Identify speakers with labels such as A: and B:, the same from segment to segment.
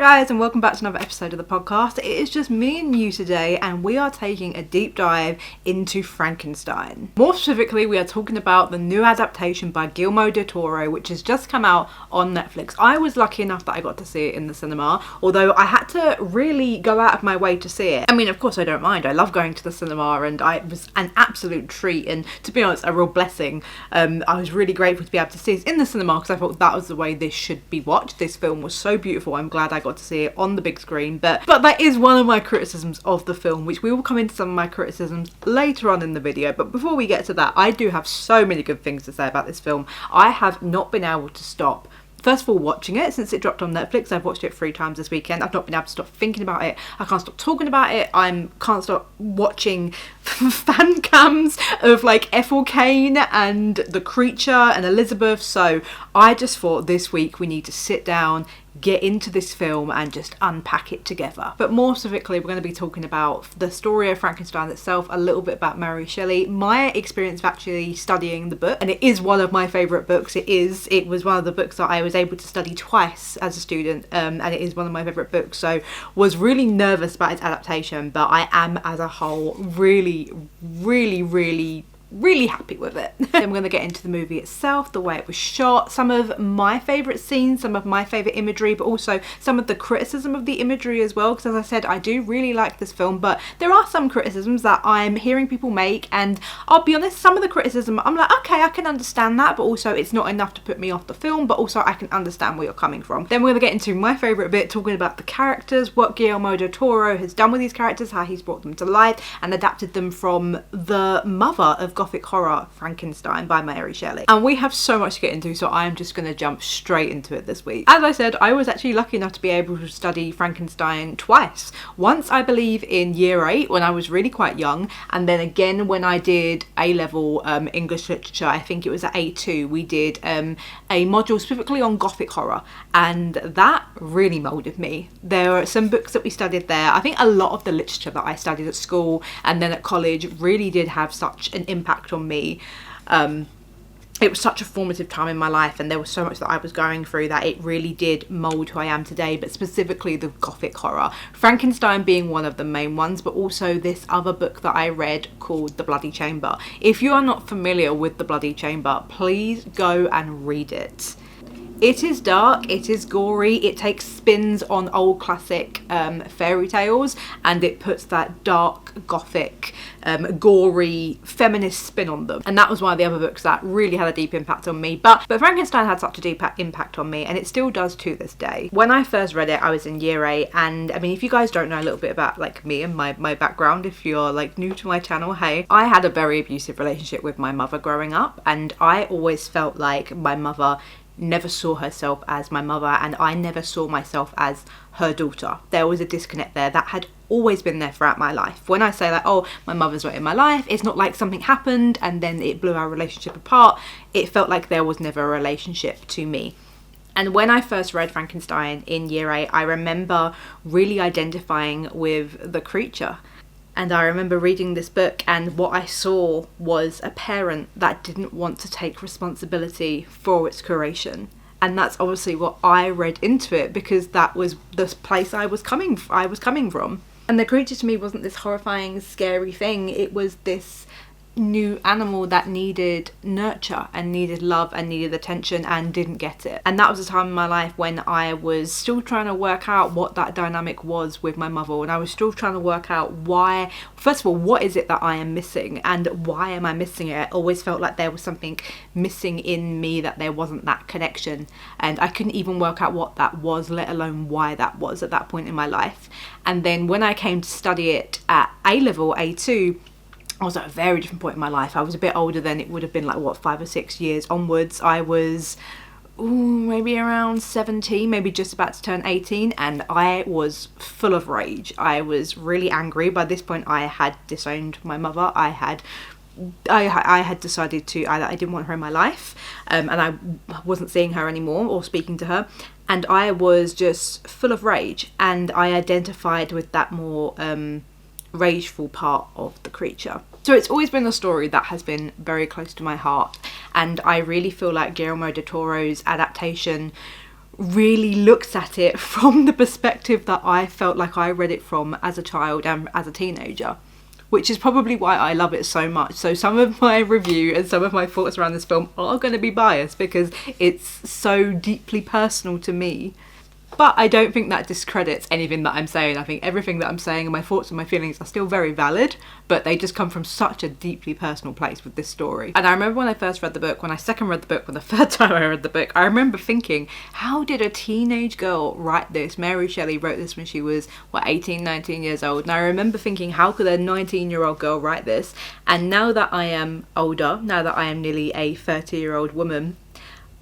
A: guys, and welcome back to another episode of the podcast. It is just me and you today, and we are taking a deep dive into Frankenstein. More specifically, we are talking about the new adaptation by Guillermo Del Toro, which has just come out on Netflix. I was lucky enough that I got to see it in the cinema, although I had to really go out of my way to see it. I mean, of course I don't mind. I love going to the cinema, and it was an absolute treat, and to be honest, a real blessing. I was really grateful to be able to see it in the cinema because I thought that was the way this should be watched. This film was so beautiful. I'm glad I got to see it on the big screen, but that is one of my criticisms of the film, which we will come into some of my criticisms later on in the video. But before we get to that, I do have so many good things to say about this film. I have not been able to stop, first of all, watching it since it dropped on Netflix. I've watched it 3 times this weekend. I've not been able to stop thinking about it. I can't stop talking about it. I can't stop watching fan cams of like Ethel Cain and the creature and Elizabeth. So I just thought this week we need to sit down, get into this film and just unpack it together. But more specifically, we're going to be talking about the story of Frankenstein itself, a little bit about Mary Shelley, my experience of actually studying the book, and it is one of my favourite books. It was one of the books that I was able to study twice as a student, and it is one of my favourite books, so was really nervous about its adaptation, but I am as a whole really happy with it. Then we're going to get into the movie itself, the way it was shot, some of my favourite scenes, some of my favourite imagery, but also some of the criticism of the imagery as well, because as I said, I do really like this film, but there are some criticisms that I'm hearing people make, and I'll be honest, some of the criticism I'm like, okay, I can understand that, but also it's not enough to put me off the film, but also I can understand where you're coming from. Then we're going to get into my favourite bit, talking about the characters, what Guillermo Del Toro has done with these characters, how he's brought them to life and adapted them from the mother of Gothic horror, Frankenstein by Mary Shelley. And we have so much to get into, so I'm just going to jump straight into it this week. As I said, I was actually lucky enough to be able to study Frankenstein twice. Once, I believe, in year 8 when I was really quite young, and then again when I did A-level English literature. I think it was at A2. We did a module specifically on Gothic horror, and that really moulded me. There are some books that we studied there. I think a lot of the literature that I studied at school and then at college really did have such an impact on me. It was such a formative time in my life, and there was so much that I was going through that it really did mould who I am today, but specifically the Gothic horror. Frankenstein being one of the main ones, but also this other book that I read called The Bloody Chamber. If you are not familiar with The Bloody Chamber, please go and read it. It is dark, it is gory, it takes spins on old classic fairy tales, and it puts that dark, gothic, gory, feminist spin on them. And that was one of the other books that really had a deep impact on me. But Frankenstein had such a deep impact on me, and it still does to this day. When I first read it, I was in year 8, and I mean, if you guys don't know a little bit about like me and my background, if you're like new to my channel, hey, I had a very abusive relationship with my mother growing up, and I always felt like my mother never saw herself as my mother, and I never saw myself as her daughter. There was a disconnect there that had always been there throughout my life. When I say like, oh, my mother's not in my life, it's not like something happened and then it blew our relationship apart. It felt like there was never a relationship to me. And when I first read Frankenstein in year 8, I remember really identifying with the creature. And I remember reading this book, and what I saw was a parent that didn't want to take responsibility for its creation. And that's obviously what I read into it, because that was the place I was coming from. And the creature to me wasn't this horrifying, scary thing. It was this new animal that needed nurture and needed love and needed attention and didn't get it. And that was a time in my life when I was still trying to work out what that dynamic was with my mother, and I was still trying to work out why, first of all, what is it that I am missing and why am I missing it? I always felt like there was something missing in me, that there wasn't that connection, and I couldn't even work out what that was, let alone why that was at that point in my life. And then when I came to study it at A-level, A2, I was at a very different point in my life. I was a bit older then. It would have been like, what, 5 or 6 years onwards. I was maybe around 17, maybe just about to turn 18, and I was full of rage. I was really angry. By this point, I had disowned my mother. I had decided to I didn't want her in my life, and I wasn't seeing her anymore or speaking to her, and I was just full of rage, and I identified with that more rageful part of the creature. So it's always been a story that has been very close to my heart, and I really feel like Guillermo del Toro's adaptation really looks at it from the perspective that I felt like I read it from as a child and as a teenager, which is probably why I love it so much. So some of my review and some of my thoughts around this film are going to be biased because it's so deeply personal to me. But I don't think that discredits anything that I'm saying. I think everything that I'm saying and my thoughts and my feelings are still very valid, but they just come from such a deeply personal place with this story. And I remember when I first read the book, when I second read the book, when the third time I read the book, I remember thinking, how did a teenage girl write this? Mary Shelley wrote this when she was, 18, 19 years old. And I remember thinking, how could a 19-year-old girl write this? And now that I am older, now that I am nearly a 30-year-old woman,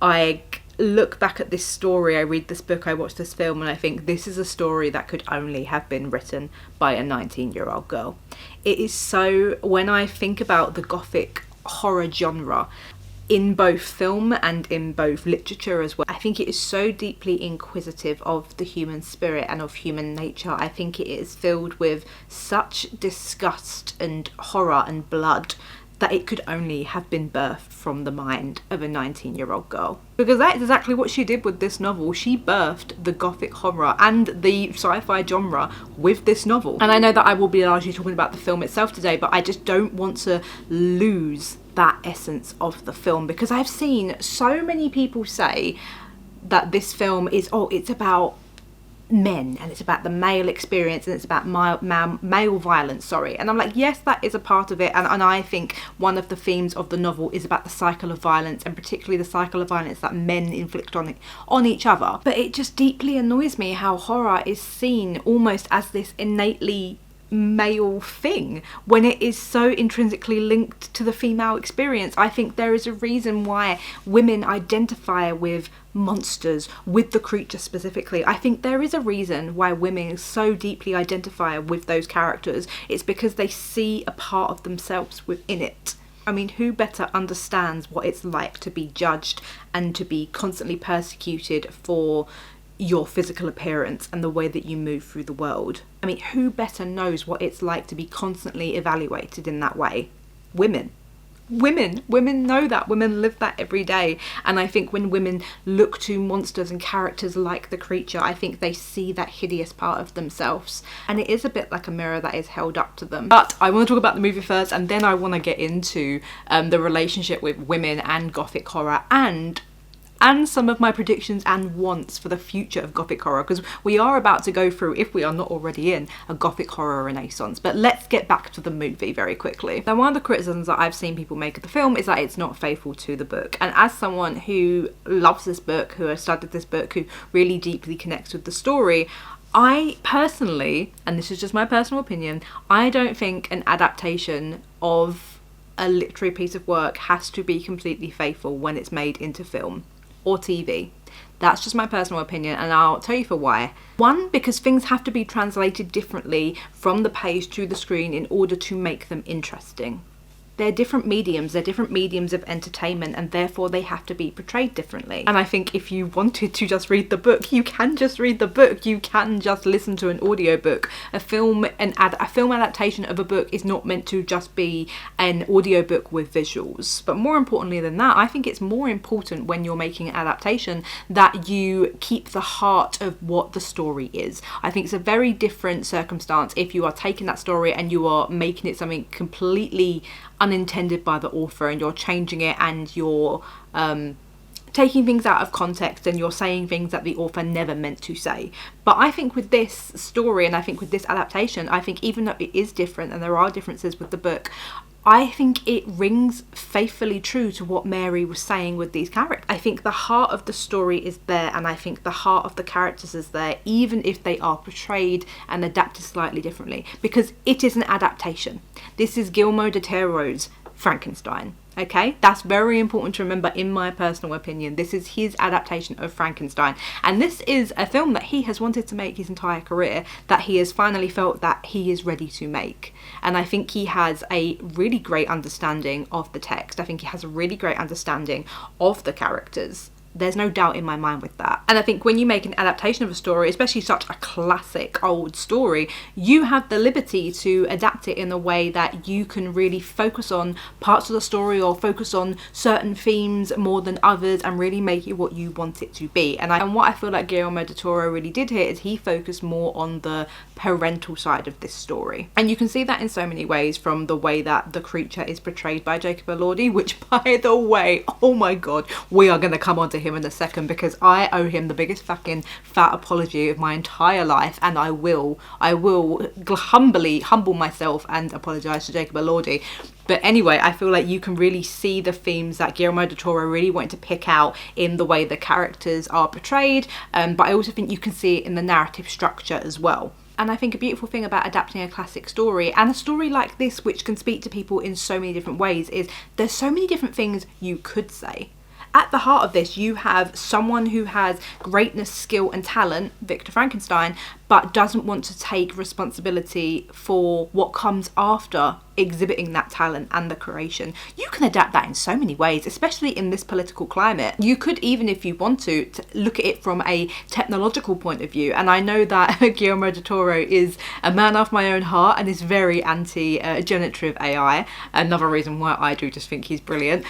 A: I look back at this story, I read this book, I watch this film, and I think this is a story that could only have been written by a 19-year-old girl. It is so, when I think about the Gothic horror genre, in both film and in both literature as well, I think it is so deeply inquisitive of the human spirit and of human nature. I think it is filled with such disgust and horror and blood that it could only have been birthed from the mind of a 19-year-old girl. Because that is exactly what she did with this novel. She birthed the Gothic horror and the sci-fi genre with this novel. And I know that I will be largely talking about the film itself today, but I just don't want to lose that essence of the film, because I've seen so many people say that this film is, it's about men and it's about the male experience and it's about male violence, and I'm like, yes, that is a part of it, and I think one of the themes of the novel is about the cycle of violence, and particularly the cycle of violence that men inflict on each other. But it just deeply annoys me how horror is seen almost as this innately male thing when it is so intrinsically linked to the female experience. I think there is a reason why women identify with monsters, with the creature specifically. I think there is a reason why women so deeply identify with those characters. It's because they see a part of themselves within it. I mean, who better understands what it's like to be judged and to be constantly persecuted for your physical appearance and the way that you move through the world? I mean, who better knows what it's like to be constantly evaluated in that way? Women know that. Women live that every day. And I think when women look to monsters and characters like the creature, I think they see that hideous part of themselves, and it is a bit like a mirror that is held up to them. But I want to talk about the movie first, and then I want to get into the relationship with women and Gothic horror, and some of my predictions and wants for the future of Gothic horror, because we are about to go through, if we are not already in, a Gothic horror renaissance. But let's get back to the movie very quickly. Now, one of the criticisms that I've seen people make of the film is that it's not faithful to the book. And as someone who loves this book, who has studied this book, who really deeply connects with the story, I personally, and this is just my personal opinion, I don't think an adaptation of a literary piece of work has to be completely faithful when it's made into film or TV. That's just my personal opinion, and I'll tell you for why. One, because things have to be translated differently from the page to the screen in order to make them interesting. They're different mediums of entertainment, and therefore they have to be portrayed differently. And I think if you wanted to just read the book, you can just read the book. You can just listen to an audiobook. A film adaptation of a book is not meant to just be an audiobook with visuals. But more importantly than that, I think it's more important when you're making an adaptation that you keep the heart of what the story is. I think it's a very different circumstance if you are taking that story and you are making it something completely unintended by the author, and you're changing it, and you're taking things out of context, and you're saying things that the author never meant to say. But I think with this story, and I think with this adaptation, I think even though it is different and there are differences with the book, I think it rings faithfully true to what Mary was saying with these characters. I think the heart of the story is there, and I think the heart of the characters is there, even if they are portrayed and adapted slightly differently, because it is an adaptation. This is Guillermo Del Toro's Frankenstein. Okay, that's very important to remember, in my personal opinion. This is his adaptation of Frankenstein, and this is a film that he has wanted to make his entire career, that he has finally felt that he is ready to make. And I think he has a really great understanding of the text. I think he has a really great understanding of the characters. There's no doubt in my mind with that. And I think when you make an adaptation of a story, especially such a classic old story, you have the liberty to adapt it in a way that you can really focus on parts of the story or focus on certain themes more than others and really make it what you want it to be. And what I feel like Guillermo Del Toro really did here is he focused more on the parental side of this story. And you can see that in so many ways, from the way that the creature is portrayed by Jacob Elordi, which, by the way, oh my god, we are going to come on to him in a second, because I owe him the biggest fucking fat apology of my entire life, and I will humbly humble myself and apologise to Jacob Elordi. But anyway, I feel like you can really see the themes that Guillermo del Toro really wanted to pick out in the way the characters are portrayed, but I also think you can see it in the narrative structure as well. And I think a beautiful thing about adapting a classic story, and a story like this which can speak to people in so many different ways, is there's so many different things you could say. At the heart of this, you have someone who has greatness, skill and talent, Victor Frankenstein, but doesn't want to take responsibility for what comes after exhibiting that talent and the creation. You can adapt that in so many ways, especially in this political climate. You could, even if you want to look at it from a technological point of view. And I know that Guillermo del Toro is a man after my own heart and is very anti-generative AI. Another reason why I do just think he's brilliant.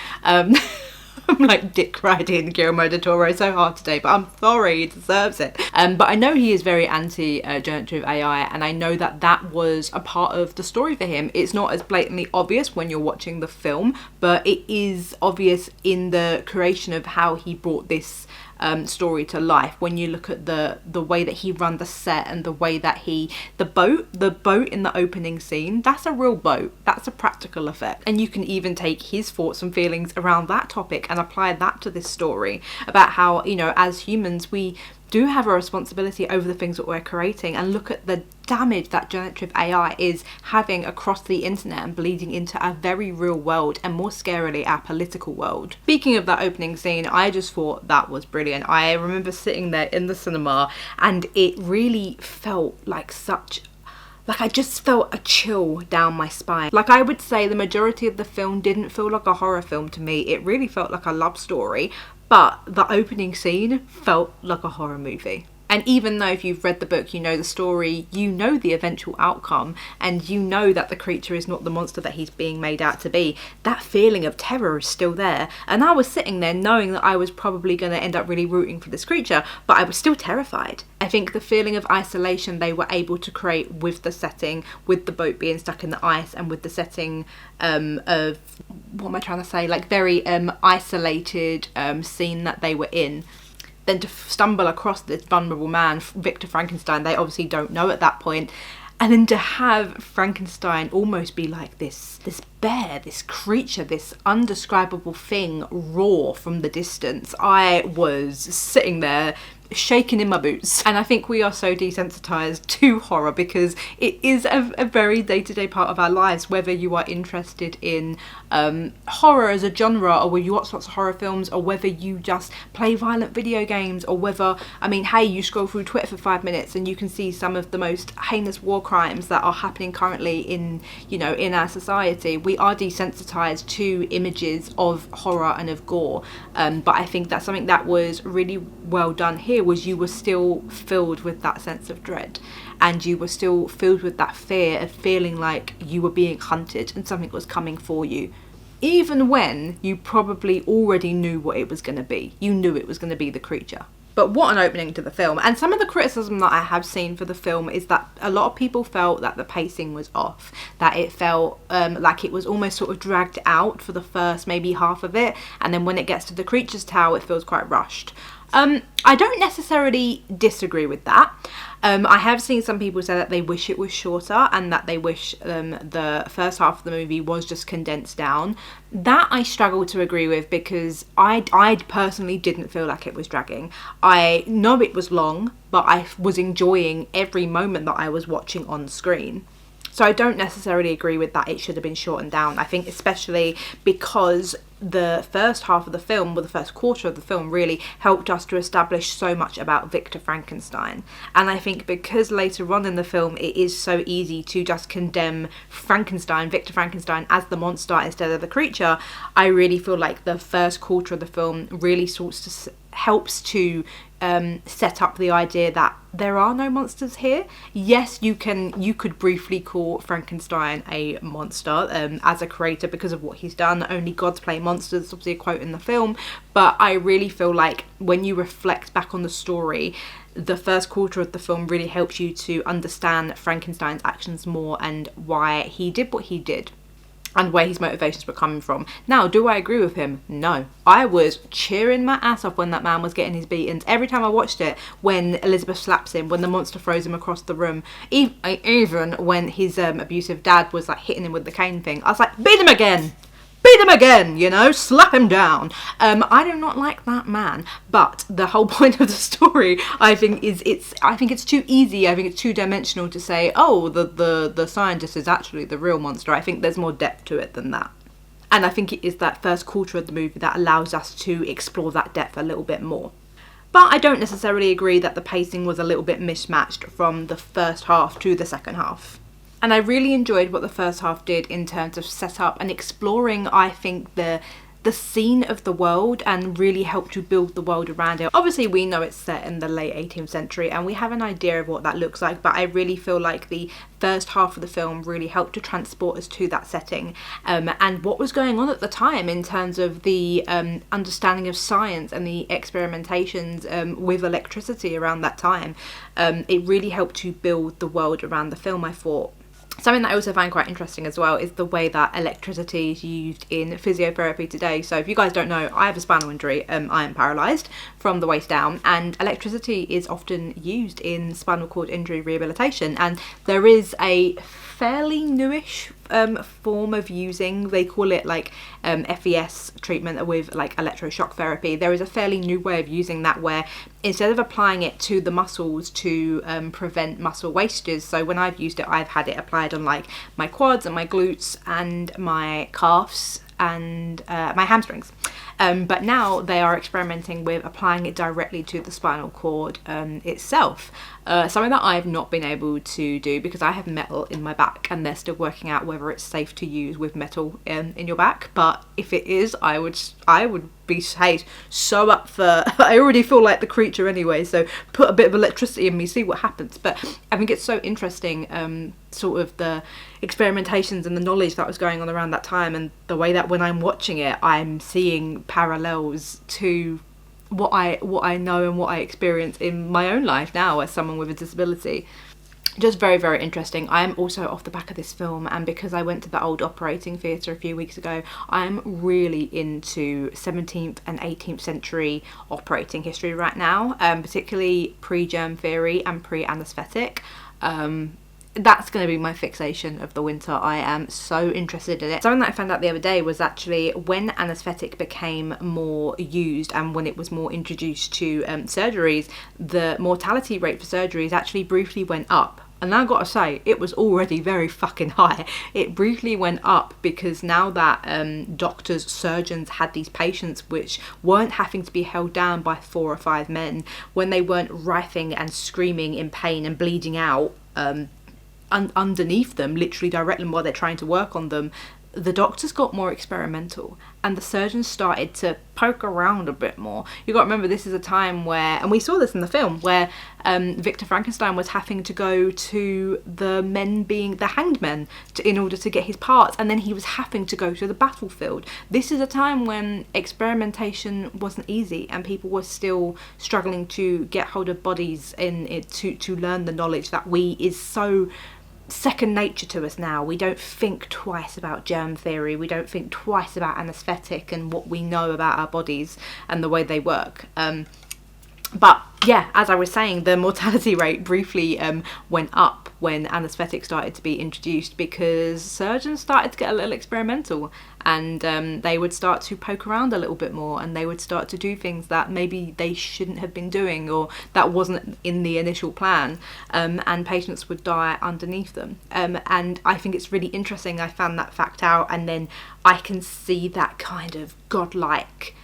A: I'm like dick riding Guillermo del Toro so hard today, but I'm sorry, he deserves it. But I know he is very anti-generative AI, and I know that that was a part of the story for him. It's not as blatantly obvious when you're watching the film, but it is obvious in the creation of how he brought this story to life. When you look at the way that he ran the set and the way that the boat in the opening scene, that's a real boat, that's a practical effect. And you can even take his thoughts and feelings around that topic and apply that to this story, about how, you know, as humans we do have a responsibility over the things that we're creating, and look at the damage that generative AI is having across the internet and bleeding into our very real world, and more scarily our political world. Speaking of that opening scene, I just thought that was brilliant. I remember sitting there in the cinema and it really felt like I just felt a chill down my spine. Like, I would say the majority of the film didn't feel like a horror film to me. It really felt like a love story, but the opening scene felt like a horror movie. And even though if you've read the book, you know the story, you know the eventual outcome, and you know that the creature is not the monster that he's being made out to be, that feeling of terror is still there. And I was sitting there knowing that I was probably going to end up really rooting for this creature, but I was still terrified. I think the feeling of isolation they were able to create with the setting, with the boat being stuck in the ice, and with the setting of, what am I trying to say, like very isolated scene that they were in. Then to stumble across this vulnerable man, Victor Frankenstein, they obviously don't know at that point. And then to have Frankenstein almost be like this bear, this creature, this undescribable thing roar from the distance. I was sitting there shaking in my boots. And I think we are so desensitized to horror because it is a very day-to-day part of our lives, whether you are interested in horror as a genre, or whether you watch lots of horror films, or whether you just play violent video games, or whether, I mean, hey, you scroll through Twitter for 5 minutes and you can see some of the most heinous war crimes that are happening currently in, you know, in our society. We are desensitized to images of horror and of gore, but I think that's something that was really well done here, was you were still filled with that sense of dread, and you were still filled with that fear of feeling like you were being hunted and something was coming for you, even when you probably already knew what it was going to be. You knew it was going to be the creature. But what an opening to the film. And some of the criticism that I have seen for the film is that a lot of people felt that the pacing was off, that it felt like it was almost sort of dragged out for the first maybe half of it, and then when it gets to the creature's tale it feels quite rushed. I don't necessarily disagree with that. I have seen some people say that they wish it was shorter, and that they wish the first half of the movie was just condensed down. That I struggle to agree with, because I personally didn't feel like it was dragging. I know it was long, but I was enjoying every moment that I was watching on screen. So I don't necessarily agree with that it should have been shortened down. I think especially because the first half of the film, or the first quarter of the film, really helped us to establish so much about Victor Frankenstein. And I think because later on in the film it is so easy to just condemn Victor Frankenstein, as the monster instead of the creature, I really feel like the first quarter of the film really sorts to helps to set up the idea that there are no monsters here. Yes, you could briefly call Frankenstein a monster as a creator because of what he's done. Only gods play monsters, obviously a quote in the film, but I really feel like when you reflect back on the story, the first quarter of the film really helps you to understand Frankenstein's actions more and why he did what he did and where his motivations were coming from. Now, do I agree with him? No. I was cheering my ass off when that man was getting his beatings. Every time I watched it, when Elizabeth slaps him, when the monster throws him across the room, even when his abusive dad was like hitting him with the cane thing, I was like, beat him again! Beat him again, you know, slap him down. I do not like that man, but the whole point of the story, I think it's too easy. I think it's too dimensional to say, oh, the scientist is actually the real monster. I think there's more depth to it than that. And I think it is that first quarter of the movie that allows us to explore that depth a little bit more. But I don't necessarily agree that the pacing was a little bit mismatched from the first half to the second half. And I really enjoyed what the first half did in terms of setup and exploring, I think, the scene of the world, and really helped you build the world around it. Obviously, we know it's set in the late 18th century and we have an idea of what that looks like, but I really feel like the first half of the film really helped to transport us to that setting and what was going on at the time in terms of the understanding of science and the experimentations with electricity around that time. It really helped to build the world around the film, I thought. Something that I also find quite interesting as well is the way that electricity is used in physiotherapy today. So if you guys don't know, I have a spinal injury. I am paralysed from the waist down, and electricity is often used in spinal cord injury rehabilitation. And there is a fairly newish form of using, they call it like FES treatment with like electroshock therapy. There is a fairly new way of using that where instead of applying it to the muscles to prevent muscle wastages, so when I've used it, I've had it applied on like my quads and my glutes and my calves and my hamstrings. But now they are experimenting with applying it directly to the spinal cord itself. Something that I've not been able to do because I have metal in my back, and they're still working out whether it's safe to use with metal in your back. But if it is, I would be so up for I already feel like the creature anyway, so put a bit of electricity in me, see what happens. But I think it's so interesting, sort of the experimentations and the knowledge that was going on around that time, and the way that when I'm watching it I'm seeing parallels to what I know and what I experience in my own life now as someone with a disability. Just very, very interesting. I am also off the back of this film, and because I went to the old operating theatre a few weeks ago, I'm really into 17th and 18th century operating history right now, particularly pre-germ theory and pre-anaesthetic. That's going to be my fixation of the winter. I am so interested in it. Something that I found out the other day was actually when anaesthetic became more used and when it was more introduced to surgeries, the mortality rate for surgeries actually briefly went up. And I gotta say, it was already very fucking high. It briefly went up because now that doctors, surgeons had these patients which weren't having to be held down by 4 or 5 men, when they weren't writhing and screaming in pain and bleeding out underneath them, literally directly while they're trying to work on them, the doctors got more experimental and the surgeons started to poke around a bit more. You got to remember, this is a time where, and we saw this in the film, where Victor Frankenstein was having to go to the men being the hanged men in order to get his parts, and then he was having to go to the battlefield. This is a time when experimentation wasn't easy and people were still struggling to get hold of bodies to learn the knowledge that is so second nature to us now. We don't think twice about germ theory, we don't think twice about anaesthetic and what we know about our bodies and the way they work. But yeah, as I was saying, the mortality rate briefly went up when anaesthetic started to be introduced because surgeons started to get a little experimental, and they would start to poke around a little bit more, and they would start to do things that maybe they shouldn't have been doing or that wasn't in the initial plan, and patients would die underneath them. And I think it's really interesting. I found that fact out, and then I can see that kind of godlike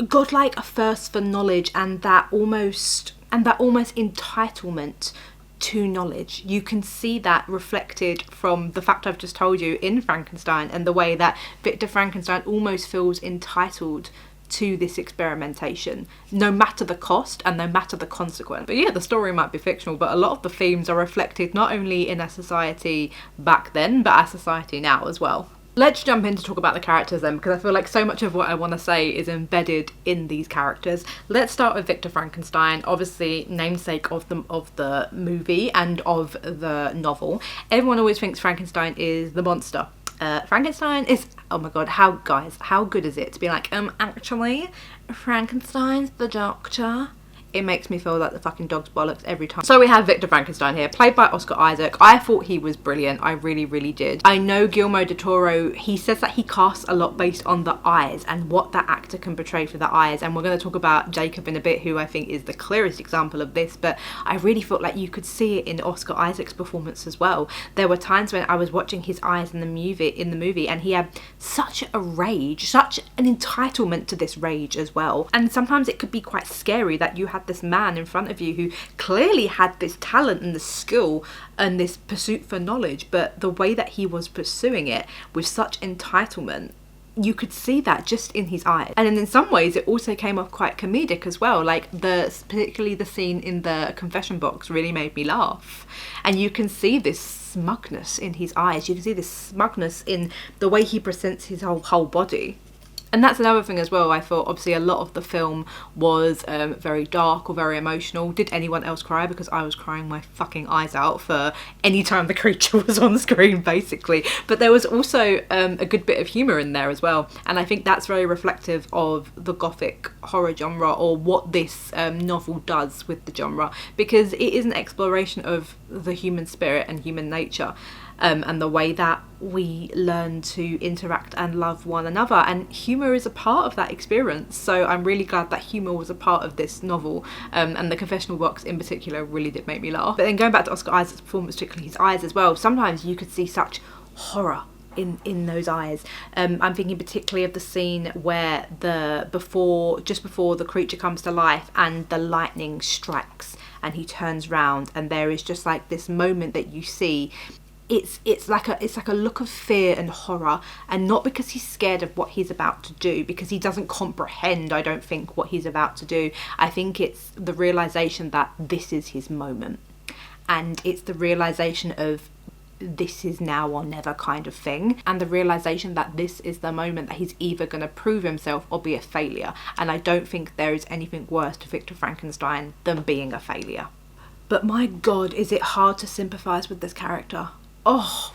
A: a thirst for knowledge and that almost entitlement to knowledge. You can see that reflected from the fact I've just told you in Frankenstein, and the way that Victor Frankenstein almost feels entitled to this experimentation, no matter the cost and no matter the consequence. But yeah, the story might be fictional, but a lot of the themes are reflected not only in a society back then, but a society now as well. Let's jump in to talk about the characters then, because I feel like so much of what I want to say is embedded in these characters. Let's start with Victor Frankenstein, obviously namesake of the movie and of the novel. Everyone always thinks Frankenstein is the monster. Frankenstein is, oh my god, how good is it to be like, actually, Frankenstein's the doctor? It makes me feel like the fucking dog's bollocks every time. So we have Victor Frankenstein here, played by Oscar Isaac. I thought he was brilliant. I really, really did. I know Guillermo Del Toro, he says that he casts a lot based on the eyes and what that actor can portray through the eyes. And we're going to talk about Jacob in a bit, who I think is the clearest example of this. But I really felt like you could see it in Oscar Isaac's performance as well. There were times when I was watching his eyes in the movie, and he had such a rage, such an entitlement to this rage as well. And sometimes it could be quite scary that you had this man in front of you who clearly had this talent and the skill and this pursuit for knowledge, but the way that he was pursuing it with such entitlement, you could see that just in his eyes. And in some ways it also came off quite comedic as well, like particularly the scene in the confession box really made me laugh. And you can see this smugness in his eyes, you can see this smugness in the way he presents his whole body. And that's another thing as well. I thought obviously a lot of the film was very dark or very emotional. Did anyone else cry? Because I was crying my fucking eyes out for any time the creature was on screen, basically. But there was also a good bit of humour in there as well. And I think that's very reflective of the Gothic horror genre, or what this novel does with the genre. Because it is an exploration of the human spirit and human nature. And the way that we learn to interact and love one another, and humour is a part of that experience. So I'm really glad that humour was a part of this novel, and the confessional box in particular really did make me laugh. But then going back to Oscar Isaac's performance, particularly his eyes as well, sometimes you could see such horror in those eyes. I'm thinking particularly of the scene where just before the creature comes to life and the lightning strikes and he turns round, and there is just like this moment that you see. It's like a look of fear and horror, and not because he's scared of what he's about to do, because he doesn't comprehend, I don't think, what he's about to do. I think it's the realization that this is his moment, and it's the realization of this is now or never kind of thing, and the realization that this is the moment that he's either going to prove himself or be a failure. And I don't think there is anything worse to Victor Frankenstein than being a failure. But my god, is it hard to sympathize with this character. Oh,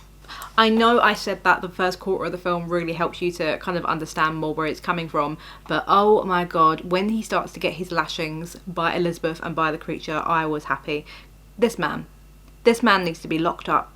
A: I know I said that the first quarter of the film really helps you to kind of understand more where it's coming from, but oh my god, when he starts to get his lashings by Elizabeth and by the creature, I was happy. This man needs to be locked up.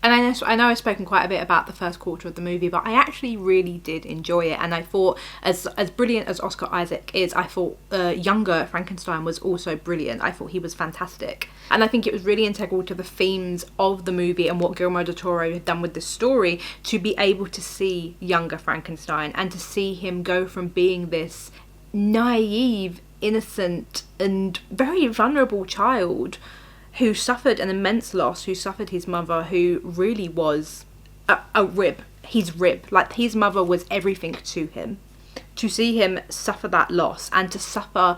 A: And I know I've spoken quite a bit about the first quarter of the movie, but I actually really did enjoy it. And I thought, as brilliant as Oscar Isaac is, I thought younger Frankenstein was also brilliant. I thought he was fantastic. And I think it was really integral to the themes of the movie and what Guillermo Del Toro had done with the story, to be able to see younger Frankenstein and to see him go from being this naive, innocent and very vulnerable child who suffered an immense loss, who suffered his mother, who really was a rib. His rib. Like, his mother was everything to him. To see him suffer that loss and to suffer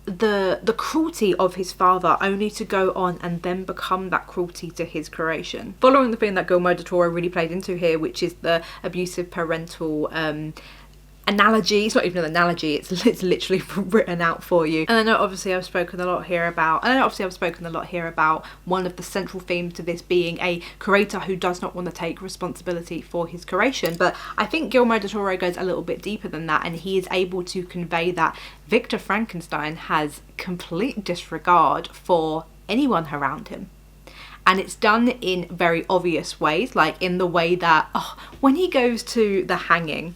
A: the cruelty of his father, only to go on and then become that cruelty to his creation. Following the thing that Guillermo Del Toro really played into here, which is the abusive parental analogy. It's not even an analogy, it's literally written out for you. And I know obviously I've spoken a lot here about one of the central themes to this being a creator who does not want to take responsibility for his creation. But I think Guillermo del Toro goes a little bit deeper than that, and he is able to convey that Victor Frankenstein has complete disregard for anyone around him. And it's done in very obvious ways, like in the way that when he goes to the hanging,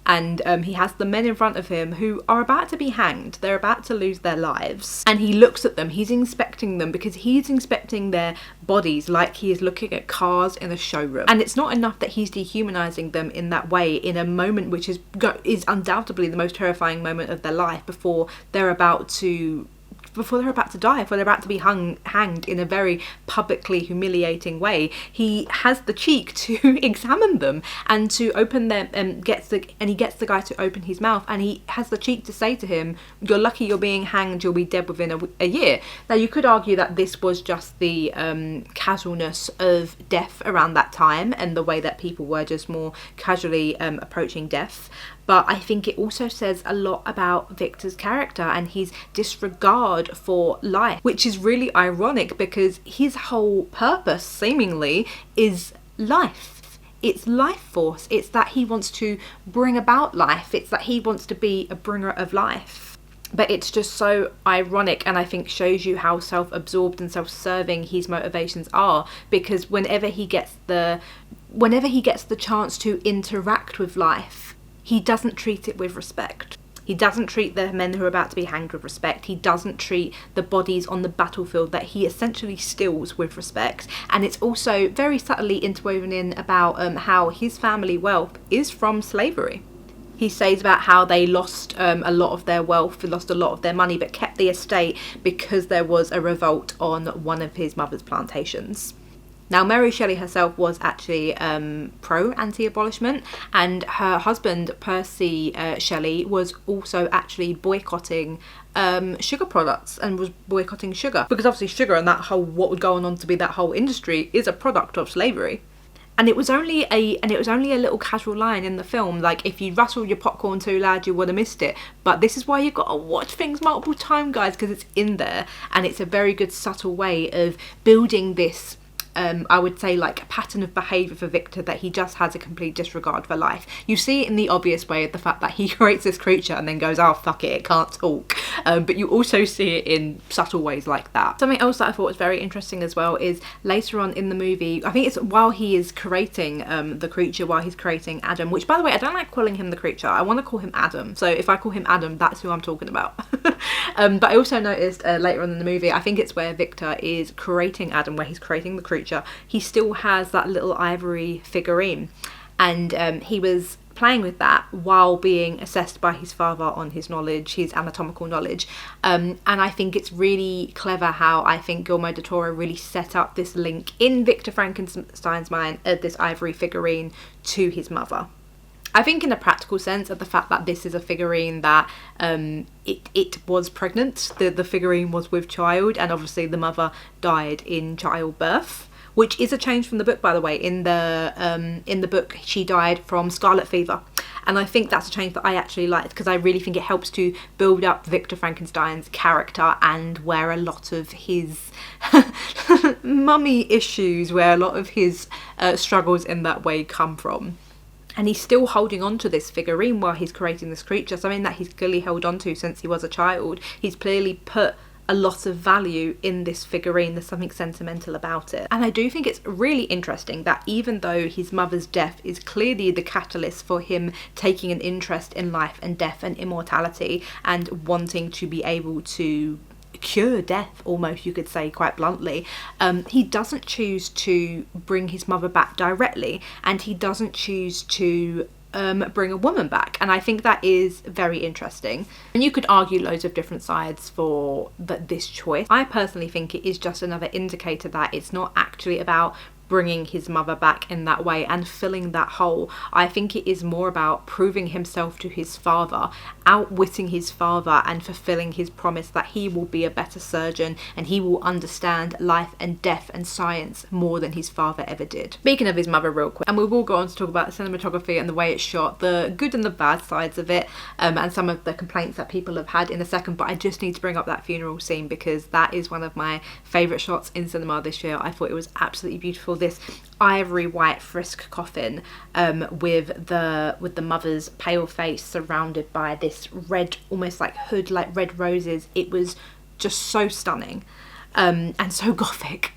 A: and he has the men in front of him who are about to be hanged. They're about to lose their lives. And he looks at them. He's inspecting them because he's inspecting their bodies like he is looking at cars in a showroom. And it's not enough that he's dehumanizing them in that way, in a moment which is undoubtedly the most terrifying moment of their life, before they're about to before they're about to die, before they're about to be hanged in a very publicly humiliating way, he has the cheek to examine them and to open them, and he gets the guy to open his mouth, and he has the cheek to say to him, "You're lucky you're being hanged, you'll be dead within a year." Now you could argue that this was just the casualness of death around that time, and the way that people were just more casually approaching death. But I think it also says a lot about Victor's character and his disregard for life, which is really ironic because his whole purpose, seemingly, is life. It's life force. It's that he wants to bring about life. It's that he wants to be a bringer of life. But it's just so ironic, and I think shows you how self-absorbed and self-serving his motivations are, because whenever he gets the chance to interact with life, he doesn't treat it with respect. He doesn't treat the men who are about to be hanged with respect. He doesn't treat the bodies on the battlefield that he essentially steals with respect. And it's also very subtly interwoven in about how his family wealth is from slavery. He says about how they lost a lot of their wealth, lost a lot of their money, but kept the estate because there was a revolt on one of his mother's plantations. Now, Mary Shelley herself was actually pro-anti-abolishment, and her husband, Percy Shelley, was also actually boycotting sugar products and was boycotting sugar. Because obviously sugar and what would go on to be that whole industry is a product of slavery. And it was only a little casual line in the film, like, if you rustle your popcorn too loud, you would have missed it. But this is why you've got to watch things multiple times, guys, because it's in there, and it's a very good subtle way of building this I would say, like, a pattern of behaviour for Victor, that he just has a complete disregard for life. You see it in the obvious way of the fact that he creates this creature and then goes, "Oh, fuck it can't talk." But you also see it in subtle ways like that. Something else that I thought was very interesting as well is later on in the movie, I think it's while he is creating the creature, while he's creating Adam, which, by the way, I don't like calling him the creature. I want to call him Adam. So if I call him Adam, that's who I'm talking about. But I also noticed later on in the movie, I think it's where Victor is creating Adam, where he's creating the creature, he still has that little ivory figurine, and he was playing with that while being assessed by his father on his knowledge, his anatomical knowledge, and I think it's really clever how I think Guillermo Del Toro really set up this link in Victor Frankenstein's mind of this ivory figurine to his mother. I think in a practical sense, of the fact that this is a figurine that it was pregnant, the figurine was with child, and obviously the mother died in childbirth, which is a change from the book, by the way. In the book, she died from scarlet fever, and I think that's a change that I actually liked, because I really think it helps to build up Victor Frankenstein's character and where a lot of his mummy issues, where a lot of his struggles in that way come from. And he's still holding on to this figurine while he's creating this creature, something that he's clearly held on to since he was a child. He's clearly put a lot of value in this figurine. There's something sentimental about it. And I do think it's really interesting that even though his mother's death is clearly the catalyst for him taking an interest in life and death and immortality, and wanting to be able to cure death, almost, you could say, quite bluntly, he doesn't choose to bring his mother back directly, and he doesn't choose to bring a woman back, and I think that is very interesting. And you could argue loads of different sides for this choice. I personally think it is just another indicator that it's not actually about bringing his mother back in that way and filling that hole. I think it is more about proving himself to his father, outwitting his father, and fulfilling his promise that he will be a better surgeon and he will understand life and death and science more than his father ever did. Speaking of his mother real quick, and we will go on to talk about the cinematography and the way it's shot, the good and the bad sides of it, and some of the complaints that people have had in a second, but I just need to bring up that funeral scene because that is one of my favourite shots in cinema this year. I thought it was absolutely beautiful. This ivory white frisk coffin with the mother's pale face surrounded by this red, almost like hood, like red roses. It was just so stunning. And so gothic,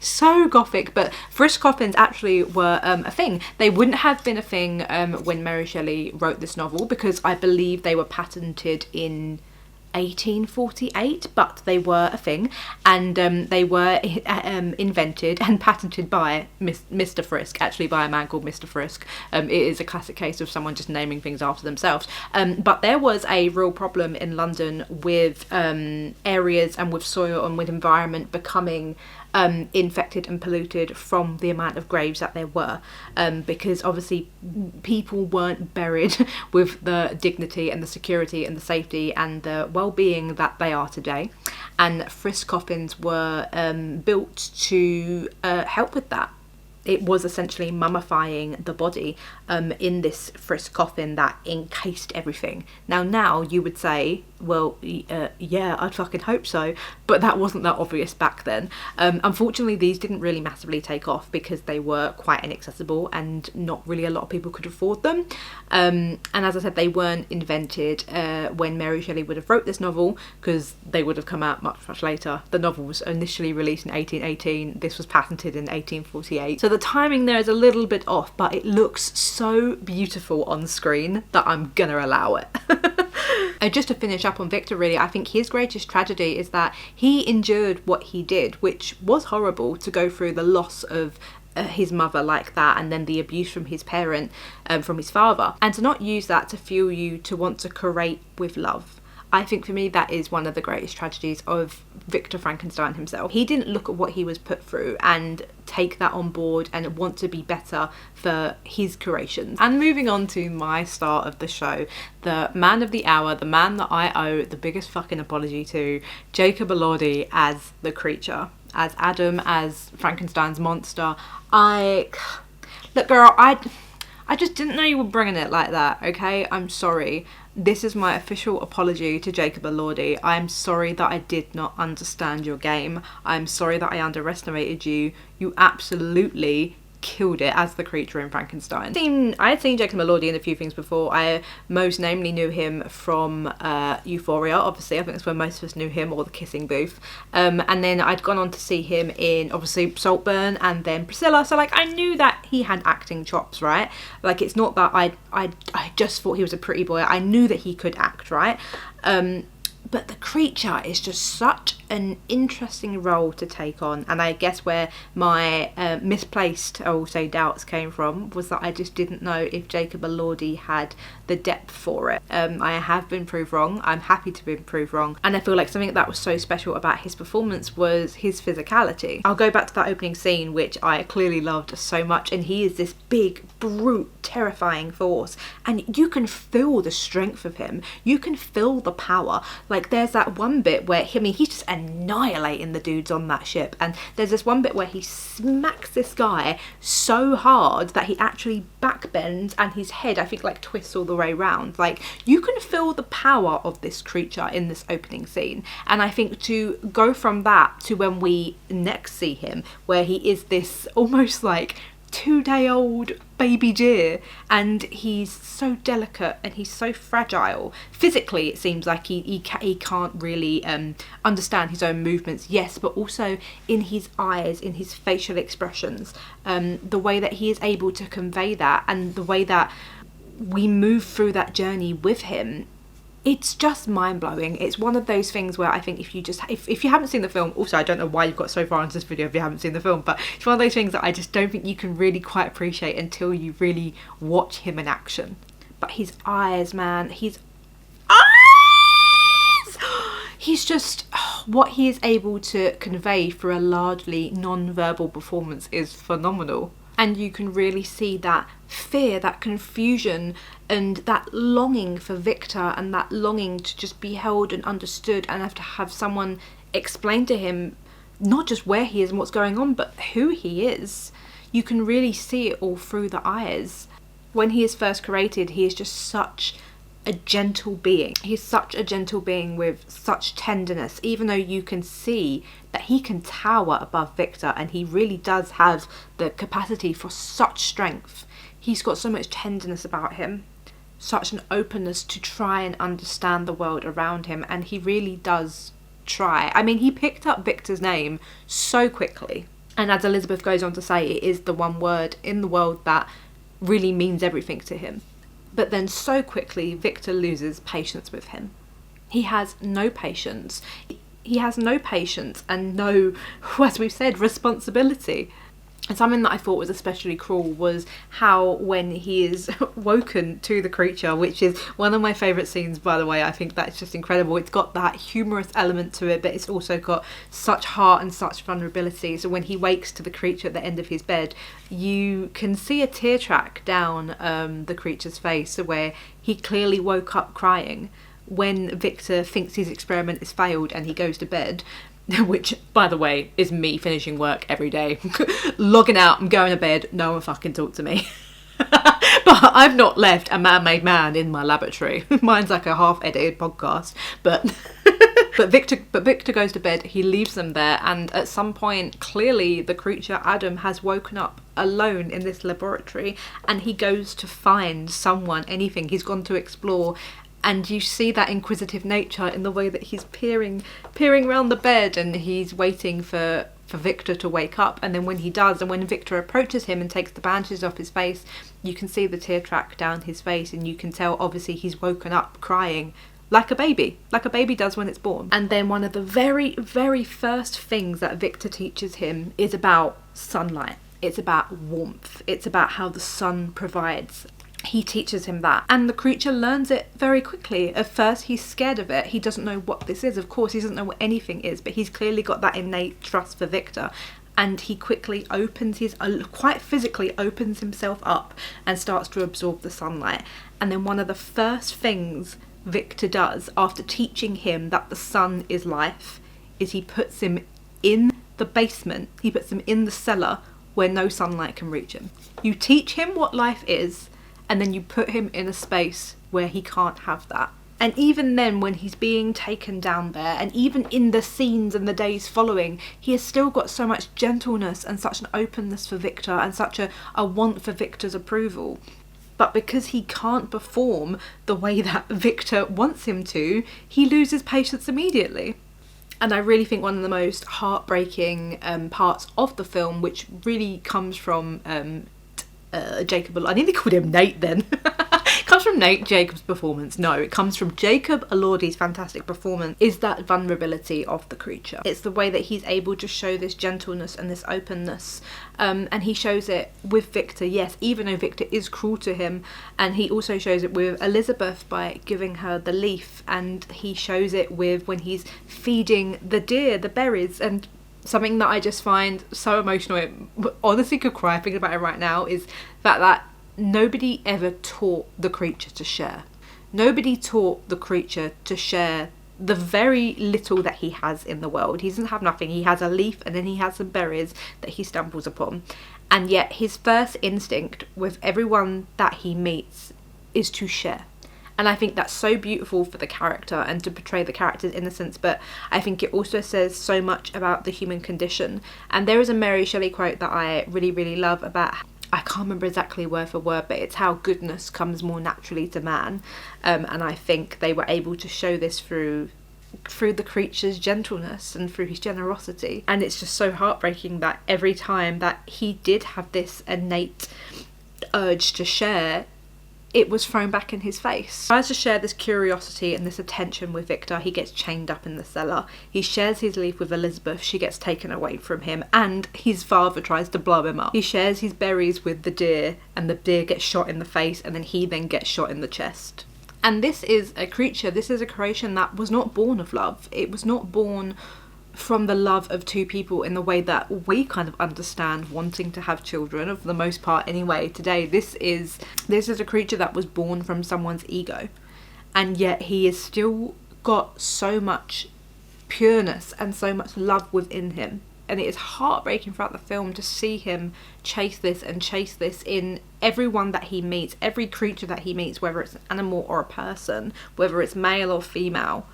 A: but frisk coffins actually were a thing. They wouldn't have been a thing when Mary Shelley wrote this novel, because I believe they were patented in 1848, but they were a thing, and they were invented and patented by Mr. Frisk, actually by a man called Mr. Frisk. It is a classic case of someone just naming things after themselves. But there was a real problem in London with areas and with soil and with environment becoming infected and polluted from the amount of graves that there were, because obviously people weren't buried with the dignity and the security and the safety and the well-being that they are today, and Frisk coffins were built to help with that. It was essentially mummifying the body in this Frisk coffin that encased everything. Now you would say, well, yeah, I'd fucking hope so, but that wasn't that obvious back then. Unfortunately, these didn't really massively take off because they were quite inaccessible and not really a lot of people could afford them. And as I said, they weren't invented when Mary Shelley would have wrote this novel, because they would have come out much later. The novel was initially released in 1818. This was patented in 1848. So the timing there is a little bit off, but it looks so beautiful on screen that I'm gonna allow it. And just to finish up on Victor, really, I think his greatest tragedy is that he endured what he did, which was horrible, to go through the loss of his mother like that, and then the abuse from his parent, from his father, and to not use that to fuel you to want to create with love. I think for me that is one of the greatest tragedies of Victor Frankenstein himself. He didn't look at what he was put through and take that on board and want to be better for his creations. And moving on to my star of the show, the man of the hour, the man that I owe the biggest fucking apology to, Jacob Elordi as the creature, as Adam, as Frankenstein's monster. Look, girl, I just didn't know you were bringing it like that, okay? I'm sorry. This is my official apology to Jacob Elordi. I'm sorry that I did not understand your game. I'm sorry that I underestimated you. You absolutely killed it as the creature in Frankenstein. I had seen Jacob Elordi in a few things before. I most namely knew him from Euphoria, obviously. I think that's where most of us knew him, or The Kissing Booth. And then I'd gone on to see him in, obviously, Saltburn and then Priscilla. So, like, I knew that he had acting chops, right? Like, it's not that I just thought he was a pretty boy. I knew that he could act, right? But the creature is just such an interesting role to take on, and I guess where my misplaced, I will say, doubts came from was that I just didn't know if Jacob Elordi had the depth for it. I have been proved wrong. I'm happy to be proved wrong, and I feel like something that was so special about his performance was his physicality. I'll go back to that opening scene, which I clearly loved so much, and he is this big, brute, terrifying force, and you can feel the strength of him. You can feel the power. Like, there's that one bit where he's just annihilating the dudes on that ship, and there's this one bit where he smacks this guy so hard that he actually backbends and his head, I think, like twists all the way around. Like, you can feel the power of this creature in this opening scene, and I think to go from that to when we next see him, where he is this almost like 2-day-old baby deer, and he's so delicate and he's so fragile. Physically, it seems like he can't really understand his own movements, yes, but also in his eyes, in his facial expressions, the way that he is able to convey that, and the way that we move through that journey with him. It's just mind-blowing. It's one of those things where I think if you haven't seen the film, also I don't know why you've got so far into this video if you haven't seen the film, but it's one of those things that I just don't think you can really quite appreciate until you really watch him in action. But his eyes, man, his eyes! He's just, what he is able to convey through a largely non-verbal performance is phenomenal. And you can really see that fear, that confusion, and that longing for Victor, and that longing to just be held and understood, and have to have someone explain to him not just where he is and what's going on, but who he is. You can really see it all through the eyes. When he is first created, he is just such a gentle being. He's such a gentle being with such tenderness, even though you can see that he can tower above Victor, and he really does have the capacity for such strength. He's got so much tenderness about him, such an openness to try and understand the world around him, and he really does try. I mean, he picked up Victor's name so quickly, and as Elizabeth goes on to say, it is the one word in the world that really means everything to him. But then so quickly Victor loses patience with him. He has no patience. He has no patience and no, as we've said, responsibility. And something that I thought was especially cruel was how when he is woken to the creature, which is one of my favourite scenes, by the way. I think that's just incredible. It's got that humorous element to it, but it's also got such heart and such vulnerability. So when he wakes to the creature at the end of his bed, you can see a tear track down the creature's face where he clearly woke up crying when Victor thinks his experiment has failed and he goes to bed. Which, by the way, is me finishing work every day. Logging out, I'm going to bed, no one fucking talk to me. But I've not left a man-made man in my laboratory. Mine's like a half-edited podcast. But Victor goes to bed, he leaves them there, and at some point, clearly, the creature, Adam, has woken up alone in this laboratory, and he goes to find someone, anything. He's gone to explore. And you see that inquisitive nature in the way that he's peering around the bed, and he's waiting for Victor to wake up. And then when he does, and when Victor approaches him and takes the bandages off his face, you can see the tear track down his face, and you can tell obviously he's woken up crying like a baby does when it's born. And then one of the very, very first things that Victor teaches him is about sunlight. It's about warmth. It's about how the sun provides. He teaches him that, and the creature learns it very quickly. At first he's scared of it, he doesn't know what this is, of course he doesn't know what anything is, but he's clearly got that innate trust for Victor, and he quickly quite physically opens himself up and starts to absorb the sunlight. And then one of the first things Victor does after teaching him that the sun is life is he puts him in the basement, he puts him in the cellar where no sunlight can reach him. You teach him what life is, and then you put him in a space where he can't have that. And even then, when he's being taken down there, and even in the scenes and the days following, he has still got so much gentleness and such an openness for Victor and such a want for Victor's approval. But because he can't perform the way that Victor wants him to, he loses patience immediately. And I really think one of the most heartbreaking parts of the film, which really comes from Jacob, I nearly called him Nate then. It comes from Nate Jacob's performance. No, it comes from Jacob Elordi's fantastic performance, is that vulnerability of the creature. It's the way that he's able to show this gentleness and this openness, and he shows it with Victor, yes, even though Victor is cruel to him, and he also shows it with Elizabeth by giving her the leaf, and he shows it with when he's feeding the deer the berries. And something that I just find so emotional, it honestly could cry thinking about it right now, is that nobody ever taught the creature to share. Nobody taught the creature to share the very little that he has in the world. He doesn't have nothing. He has a leaf and then he has some berries that he stumbles upon. And yet his first instinct with everyone that he meets is to share. And I think that's so beautiful for the character and to portray the character's innocence, but I think it also says so much about the human condition. And there is a Mary Shelley quote that I really, really love about, I can't remember exactly word for word, but it's how goodness comes more naturally to man. And I think they were able to show this through the creature's gentleness and through his generosity. And it's just so heartbreaking that every time that he did have this innate urge to share, it was thrown back in his face. He tries to share this curiosity and this attention with Victor. He gets chained up in the cellar. He shares his leaf with Elizabeth. She gets taken away from him, and his father tries to blow him up. He shares his berries with the deer, and the deer gets shot in the face, and then he gets shot in the chest. And this is a creature, this is a creation that was not born of love. It was not born from the love of two people in the way that we kind of understand wanting to have children, for the most part anyway today. This is a creature that was born from someone's ego, and yet he has still got so much pureness and so much love within him. And it is heartbreaking throughout the film to see him chase this in everyone that he meets, every creature that he meets, whether it's an animal or a person, whether it's male or female.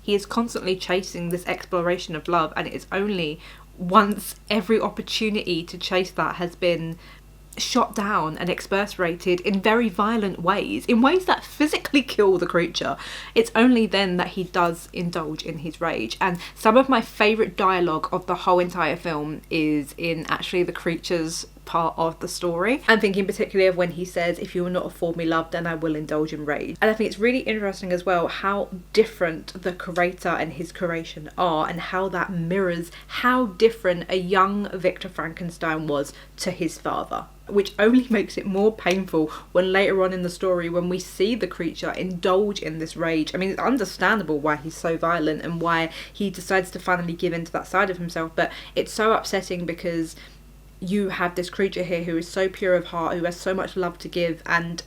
A: He is constantly chasing this exploration of love, and it is only once every opportunity to chase that has been shot down and expurgated in very violent ways, in ways that physically kill the creature, it's only then that he does indulge in his rage. And some of my favourite dialogue of the whole entire film is in actually the creature's part of the story. I'm thinking particularly of when he says, if you will not afford me love, then I will indulge in rage. And I think it's really interesting as well how different the creator and his creation are, and how that mirrors how different a young Victor Frankenstein was to his father, which only makes it more painful when later on in the story, when we see the creature indulge in this rage. I mean, it's understandable why he's so violent and why he decides to finally give in to that side of himself, but it's so upsetting because you have this creature here who is so pure of heart, who has so much love to give, and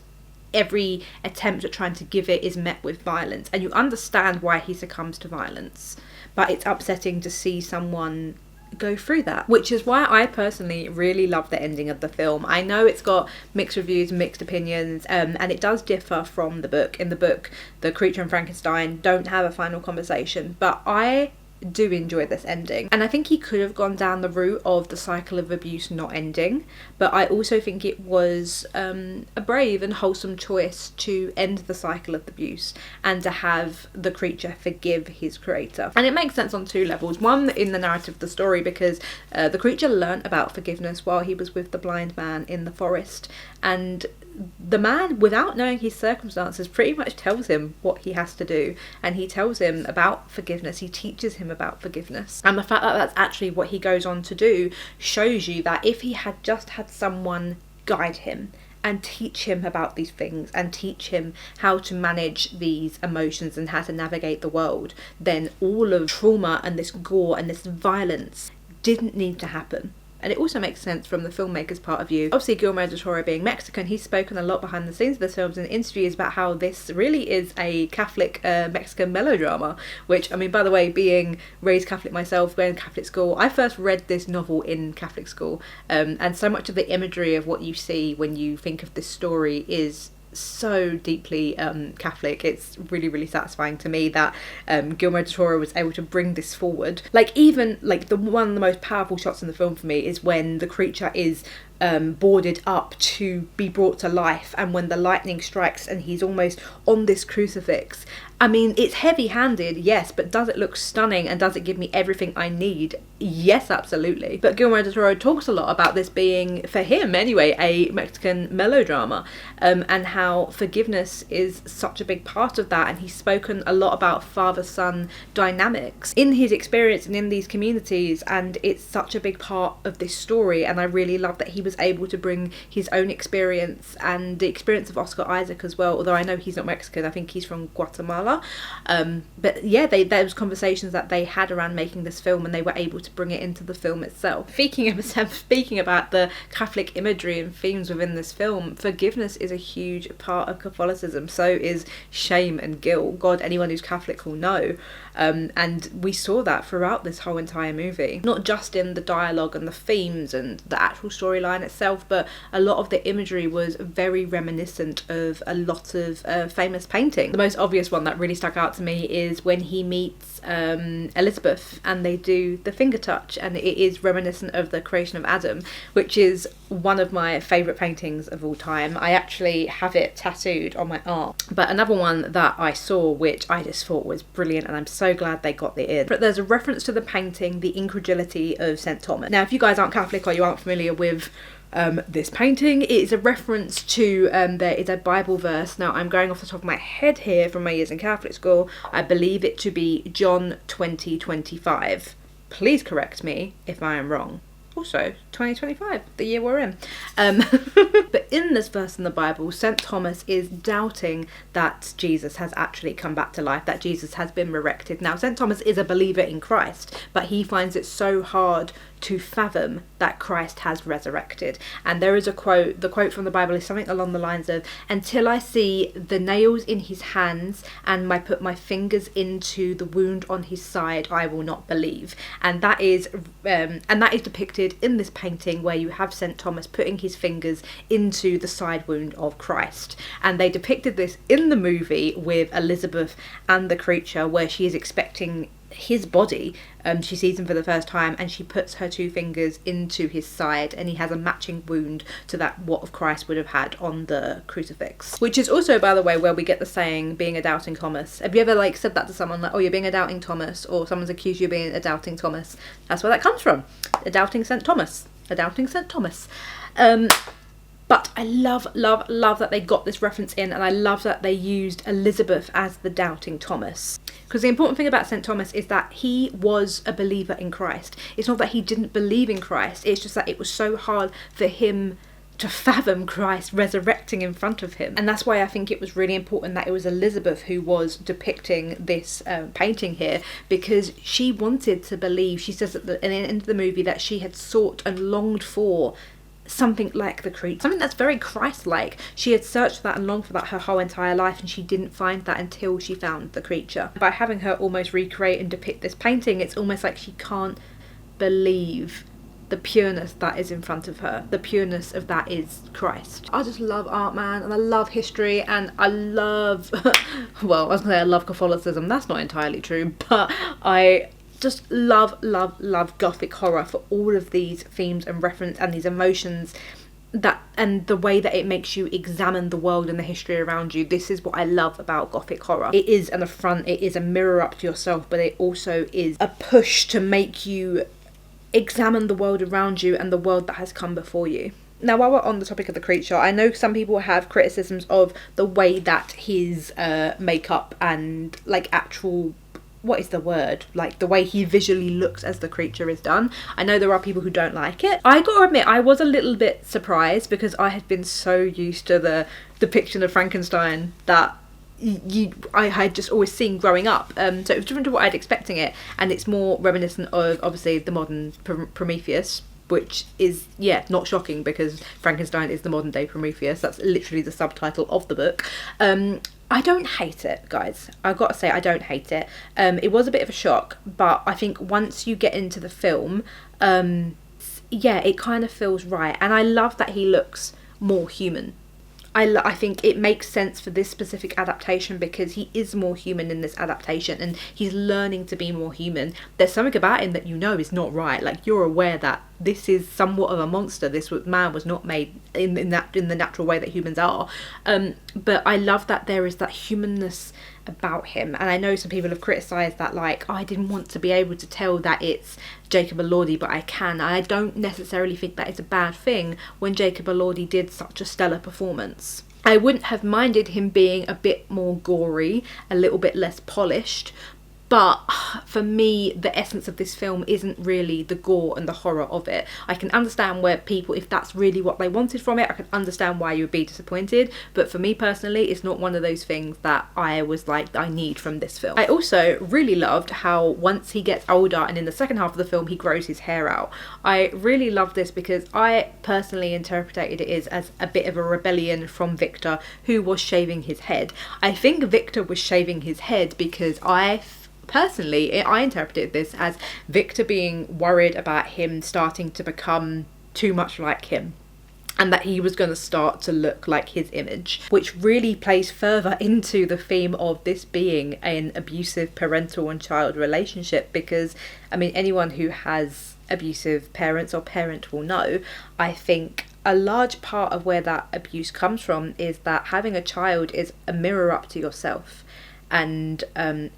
A: every attempt at trying to give it is met with violence, and you understand why he succumbs to violence, but it's upsetting to see someone go through that, which is why I personally really love the ending of the film. I know it's got mixed reviews, mixed opinions, and it does differ from the book. In the book, the creature and Frankenstein don't have a final conversation, but I do enjoy this ending, and I think he could have gone down the route of the cycle of abuse not ending, but I also think it was a brave and wholesome choice to end the cycle of abuse and to have the creature forgive his creator. And it makes sense on two levels. One, in the narrative of the story, because the creature learnt about forgiveness while he was with the blind man in the forest, and the man, without knowing his circumstances, pretty much tells him what he has to do, and he tells him about forgiveness. He teaches him about forgiveness, and the fact that that's actually what he goes on to do shows you that if he had just had someone guide him and teach him about these things and teach him how to manage these emotions and how to navigate the world, then all of trauma and this gore and this violence didn't need to happen. And it also makes sense from the filmmaker's part of view. Obviously, Guillermo Del Toro being Mexican, he's spoken a lot behind the scenes of the films and interviews about how this really is a Catholic Mexican melodrama, which, I mean, by the way, being raised Catholic myself, going to Catholic school, I first read this novel in Catholic school, and so much of the imagery of what you see when you think of this story is so deeply Catholic. It's really, really satisfying to me that Guillermo del Toro was able to bring this forward. Like, even like one of the most powerful shots in the film for me is when the creature is boarded up to be brought to life, and when the lightning strikes and he's almost on this crucifix. I mean, it's heavy-handed, yes, but does it look stunning and does it give me everything I need? Yes, absolutely. But Guillermo del Toro talks a lot about this being, for him anyway, a Mexican melodrama, and how forgiveness is such a big part of that, and he's spoken a lot about father-son dynamics in his experience and in these communities, and it's such a big part of this story, and I really love that he was able to bring his own experience and the experience of Oscar Isaac as well, although I know he's not Mexican, I think he's from Guatemala. But yeah, there was conversations that they had around making this film, and they were able to bring it into the film itself. Speaking about the Catholic imagery and themes within this film, forgiveness is a huge part of Catholicism. So is shame and guilt. God, anyone who's Catholic will know. And we saw that throughout this whole entire movie, not just in the dialogue and the themes and the actual storyline itself, but a lot of the imagery was very reminiscent of a lot of famous painting. The most obvious one that really stuck out to me is when he meets Elizabeth and they do the finger touch, and it is reminiscent of the creation of Adam, which is one of my favourite paintings of all time. I actually have it tattooed on my arm. But another one that I saw, which I just thought was brilliant, and I'm so glad they got it in. But there's a reference to the painting, The Incredulity of St. Thomas. Now, if you guys aren't Catholic or you aren't familiar with this painting, it is a reference to there is a Bible verse. Now, I'm going off the top of my head here from my years in Catholic school. I believe it to be John 20:25. Please correct me if I am wrong. Also, 2025, the year we're in. But in this verse in the Bible, St. Thomas is doubting that Jesus has actually come back to life, that Jesus has been resurrected. Now, St. Thomas is a believer in Christ, but he finds it so hard to fathom that Christ has resurrected. And there is a quote, the quote from the Bible is something along the lines of, "Until I see the nails in his hands and put my fingers into the wound on his side, I will not believe." And that is depicted in this painting, where you have St. Thomas putting his fingers into the side wound of Christ. And they depicted this in the movie with Elizabeth and the creature, where she is expecting his body. She sees him for the first time and she puts her two fingers into his side, and he has a matching wound to that what of Christ would have had on the crucifix, which is also, by the way, where we get the saying being a doubting Thomas. Have you ever said that to someone, like, oh, you're being a doubting Thomas, or someone's accused you of being a doubting Thomas? That's where that comes from. A doubting St. Thomas. A doubting St. Thomas. But I love that they got this reference in, and I love that they used Elizabeth as the doubting Thomas. Because the important thing about St. Thomas is that he was a believer in Christ. It's not that he didn't believe in Christ, it's just that it was so hard for him to fathom Christ resurrecting in front of him. And that's why I think it was really important that it was Elizabeth who was depicting this painting here, because she wanted to believe. She says at the end of the movie that she had sought and longed for something like the creature, something that's very Christ-like. She had searched for that and longed for that her whole entire life, and she didn't find that until she found the creature. By having her almost recreate and depict this painting, it's almost like she can't believe the pureness that is in front of her. The pureness of that is Christ. I just love art, man, and I love history, and I love well, I was gonna say I love Catholicism. That's not entirely true, but I just love Gothic horror for all of these themes and reference and these emotions, that and the way that it makes you examine the world and the history around you. This is what I love about Gothic horror. It is an affront, it is a mirror up to yourself, but it also is a push to make you examine the world around you and the world that has come before you. Now, while we're on the topic of the creature, I know some people have criticisms of the way that his makeup and like actual, what is the word, like the way he visually looks as the creature is done. I know there are people who don't like it. I gotta admit, I was a little bit surprised, because I had been so used to the depiction of Frankenstein that I had just always seen growing up, so it was different to what I'd expecting it, and it's more reminiscent of obviously the modern Prometheus, which is, yeah, not shocking, because Frankenstein is the modern day Prometheus. That's literally the subtitle of the book. I don't hate it, guys. I've got to say, I don't hate it. It was a bit of a shock, but I think once you get into the film, yeah, it kind of feels right, and I love that he looks more human. I think it makes sense for this specific adaptation, because he is more human in this adaptation, and he's learning to be more human. There's something about him that you know is not right. Like, you're aware that this is somewhat of a monster. This man was not made in the natural way that humans are. But I love that there is that humanness about him, and I know some people have criticised that, like, I didn't want to be able to tell that it's Jacob Elordi, but I can. I don't necessarily think that is a bad thing when Jacob Elordi did such a stellar performance. I wouldn't have minded him being a bit more gory, a little bit less polished, but for me, the essence of this film isn't really the gore and the horror of it. I can understand where people, if that's really what they wanted from it, I can understand why you would be disappointed. But for me personally, it's not one of those things that I was like, I need from this film. I also really loved how once he gets older and in the second half of the film, he grows his hair out. I really love this, because I personally interpreted it as a bit of a rebellion from Victor, who was shaving his head. I think Victor was shaving his head because personally, I interpreted this as Victor being worried about him starting to become too much like him, and that he was going to start to look like his image, which really plays further into the theme of this being an abusive parental and child relationship. Because, I mean, anyone who has abusive parents or parent will know, I think a large part of where that abuse comes from is that having a child is a mirror up to yourself. And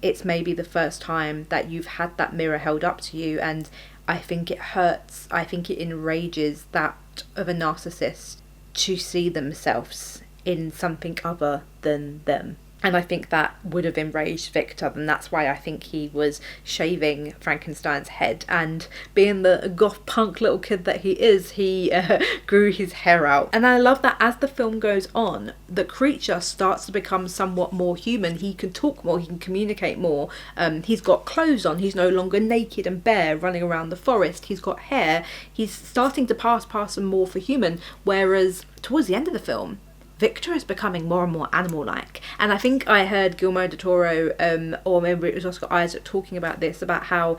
A: it's maybe the first time that you've had that mirror held up to you, and I think it hurts. I think it enrages that of a narcissist to see themselves in something other than them. And I think that would have enraged Victor, and that's why I think he was shaving Frankenstein's head. And being the goth punk little kid that he is, he grew his hair out. And I love that as the film goes on, the creature starts to become somewhat more human. He can talk more, he can communicate more. He's got clothes on, he's no longer naked and bare running around the forest. He's got hair, he's starting to pass and more for human. Whereas towards the end of the film, Victor is becoming more and more animal-like. And I think I heard Guillermo Del Toro, or maybe it was Oscar Isaac, talking about this, about how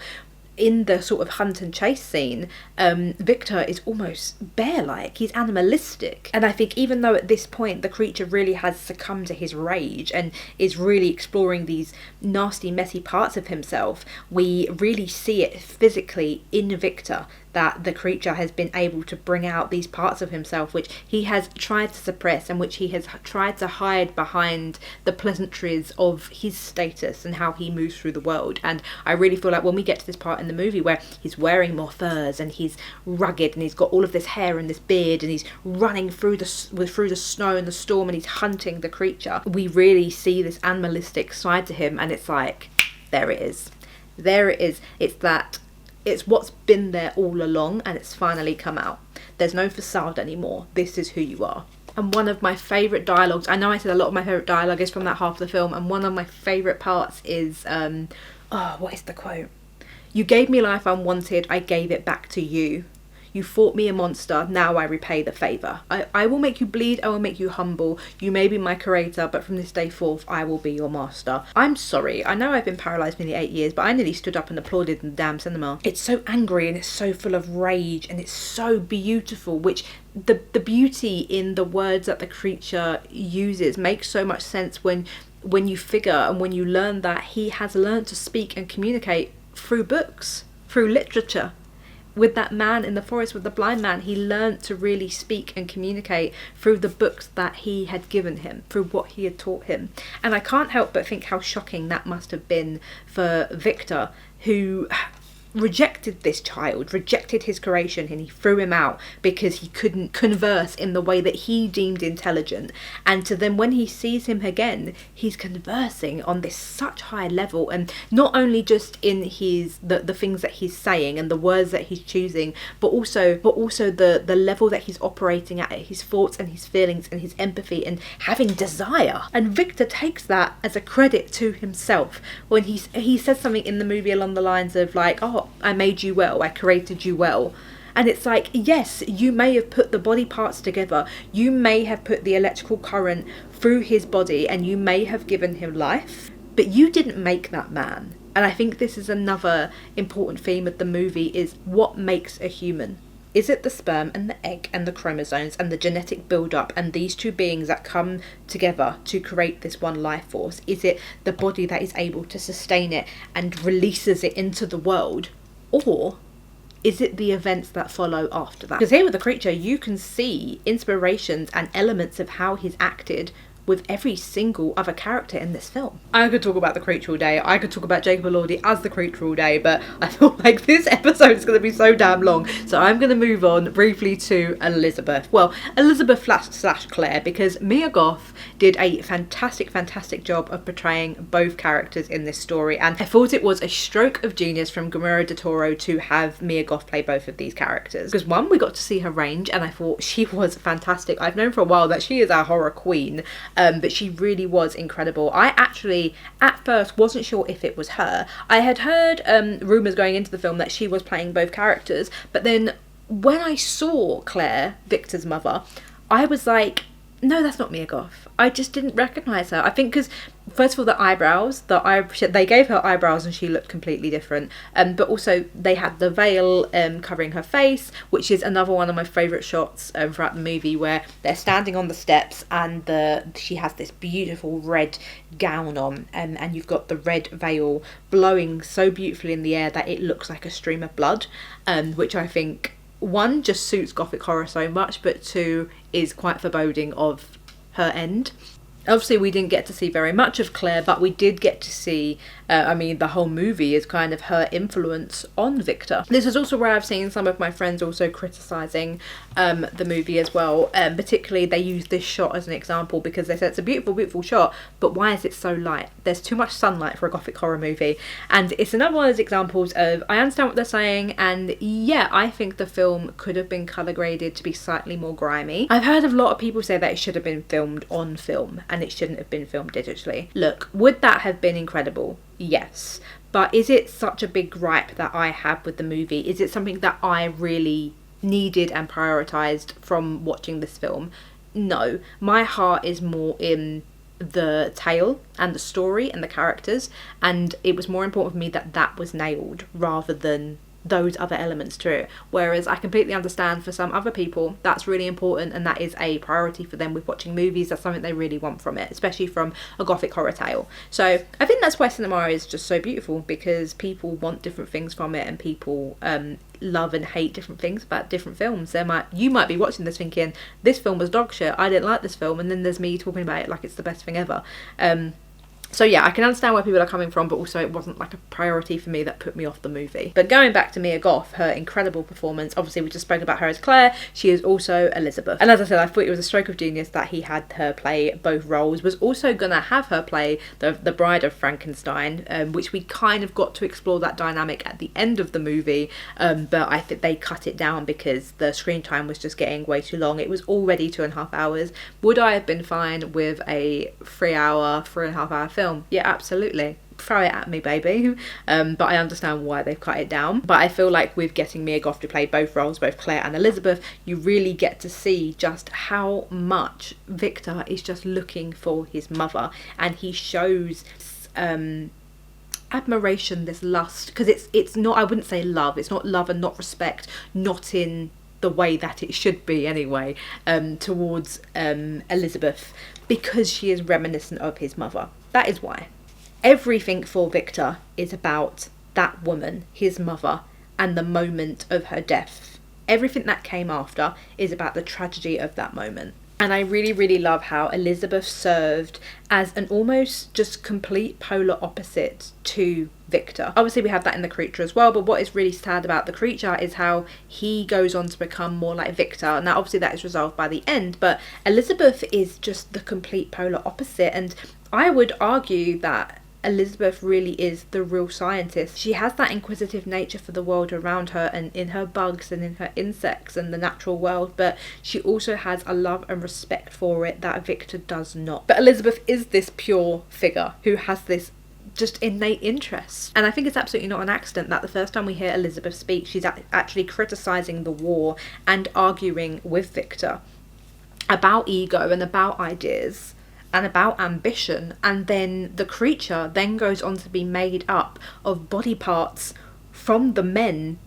A: in the sort of hunt and chase scene, Victor is almost bear-like. He's animalistic. And I think even though at this point the creature really has succumbed to his rage and is really exploring these nasty, messy parts of himself, we really see it physically in Victor that the creature has been able to bring out these parts of himself which he has tried to suppress and which he has tried to hide behind the pleasantries of his status and how he moves through the world. And I really feel like when we get to this part in the movie where he's wearing more furs and he's rugged and he's got all of this hair and this beard and he's running through the snow and the storm and he's hunting the creature, we really see this animalistic side to him, and it's like, there it is. It's what's been there all along, and it's finally come out. There's no facade anymore. This is who you are. And one of my favourite dialogues, I know I said a lot of my favourite dialogue is from that half of the film, and one of my favourite parts is, what is the quote? "You gave me life unwanted, I gave it back to you. You fought me a monster, now I repay the favour. I will make you bleed, I will make you humble. You may be my creator, but from this day forth, I will be your master." I'm sorry, I know I've been paralysed nearly 8 years, but I nearly stood up and applauded in the damn cinema. It's so angry and it's so full of rage and it's so beautiful, which the beauty in the words that the creature uses makes so much sense when you figure and when you learn that he has learned to speak and communicate through books, through literature. With that man in the forest, with the blind man, he learned to really speak and communicate through the books that he had given him, through what he had taught him. And I can't help but think how shocking that must have been for Victor, who rejected this child, rejected his creation, and he threw him out because he couldn't converse in the way that he deemed intelligent. And to then when he sees him again, he's conversing on this such high level, and not only just in his the things that he's saying and the words that he's choosing, but also the level that he's operating at, his thoughts and his feelings and his empathy and having desire. And Victor takes that as a credit to himself when he says something in the movie along the lines of like, "Oh, I made you well, I created you well." And it's like, yes, you may have put the body parts together, you may have put the electrical current through his body, and you may have given him life, but you didn't make that man. And I think this is another important theme of the movie, is what makes a human. Is it the sperm and the egg and the chromosomes and the genetic build-up and these two beings that come together to create this one life force? Is it the body that is able to sustain it and releases it into the world? Or is it the events that follow after that? Because here with the creature, you can see inspirations and elements of how he's acted with every single other character in this film. I could talk about the creature all day. I could talk about Jacob Elordi as the creature all day, but I feel like this episode is going to be so damn long. So I'm going to move on briefly to Elizabeth. Well, Elizabeth / Claire, because Mia Goth did a fantastic job of portraying both characters in this story. And I thought it was a stroke of genius from Guillermo Del Toro to have Mia Goth play both of these characters. Because one, we got to see her range, and I thought she was fantastic. I've known for a while that she is our horror queen. But she really was incredible. I actually, at first, wasn't sure if it was her. I had heard rumours going into the film that she was playing both characters, but then when I saw Claire, Victor's mother, I was like, no, that's not Mia Goth. I just didn't recognise her. I think because, first of all, the eyebrows, they gave her eyebrows and she looked completely different. But also they had the veil covering her face, which is another one of my favourite shots throughout the movie, where they're standing on the steps and she has this beautiful red gown on, and you've got the red veil blowing so beautifully in the air that it looks like a stream of blood, which I think, one, just suits Gothic horror so much, but two, is quite foreboding of her end. Obviously, we didn't get to see very much of Claire, but we did get to see, the whole movie is kind of her influence on Victor. This is also where I've seen some of my friends also criticising the movie as well. Particularly, they use this shot as an example because they said it's a beautiful shot, but why is it so light? There's too much sunlight for a Gothic horror movie. And it's another one of those examples of, I understand what they're saying, and yeah, I think the film could have been colour graded to be slightly more grimy. I've heard a lot of people say that it should have been filmed on film, and it shouldn't have been filmed digitally. Look, would that have been incredible? Yes. But is it such a big gripe that I have with the movie? Is it something that I really needed and prioritised from watching this film? No. My heart is more in the tale and the story and the characters, and it was more important for me that that was nailed rather than those other elements to it. Whereas I completely understand for some other people that's really important and that is a priority for them with watching movies. That's something they really want from it, especially from a Gothic horror tale. So I think that's why cinema is just so beautiful, because people want different things from it, and people love and hate different things about different films. You might be watching this thinking, this film was dog shit, I didn't like this film, and then there's me talking about it like it's the best thing ever. So yeah, I can understand where people are coming from, but also it wasn't like a priority for me that put me off the movie. But going back to Mia Goth, her incredible performance, obviously we just spoke about her as Claire, she is also Elizabeth. And as I said, I thought it was a stroke of genius that he had her play both roles, was also gonna have her play the bride of Frankenstein, which we kind of got to explore that dynamic at the end of the movie, but I think they cut it down because the screen time was just getting way too long. It was already 2.5 hours. Would I have been fine with a 3.5 hour film? Yeah, absolutely. Throw it at me, baby. But I understand why they've cut it down. But I feel like with getting Mia Goth to play both roles, both Claire and Elizabeth, you really get to see just how much Victor is just looking for his mother, and he shows admiration, this lust, because it's not, I wouldn't say love, it's not love and not respect, not in the way that it should be anyway, towards Elizabeth, because she is reminiscent of his mother. That is why. Everything for Victor is about that woman, his mother, and the moment of her death. Everything that came after is about the tragedy of that moment. And I really, really love how Elizabeth served as an almost just complete polar opposite to Victor. Obviously we have that in the creature as well, but what is really sad about the creature is how he goes on to become more like Victor. Now obviously that is resolved by the end, but Elizabeth is just the complete polar opposite, and I would argue that Elizabeth really is the real scientist. She has that inquisitive nature for the world around her and in her bugs and in her insects and the natural world, but she also has a love and respect for it that Victor does not. But Elizabeth is this pure figure who has this just innate interest. And I think it's absolutely not an accident that the first time we hear Elizabeth speak, she's actually criticising the war and arguing with Victor about ego and about ideas and about ambition, and then the creature then goes on to be made up of body parts from the men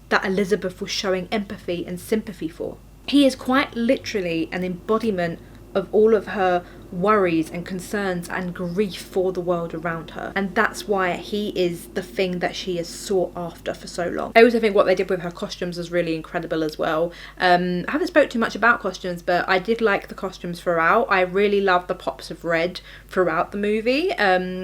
A: that Elizabeth was showing empathy and sympathy for. He is quite literally an embodiment of all of her worries and concerns and grief for the world around her, and that's why he is the thing that she has sought after for so long. I also think what they did with her costumes was really incredible as well. I haven't spoke too much about costumes, but I did like the costumes throughout. I really loved the pops of red throughout the movie,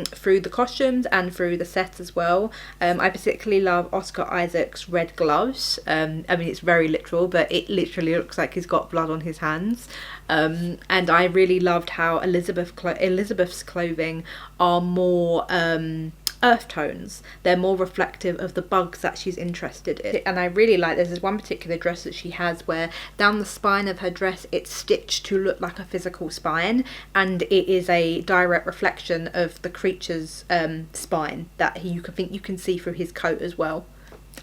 A: through the costumes and through the set as well. I particularly love Oscar Isaac's red gloves. I mean, it's very literal, but it literally looks like he's got blood on his hands. And I really loved how Elizabeth's clothing are more earth tones. They're more reflective of the bugs that she's interested in. And I really like, there's this one particular dress that she has where down the spine of her dress it's stitched to look like a physical spine, and it is a direct reflection of the creature's spine that you can see through his coat as well.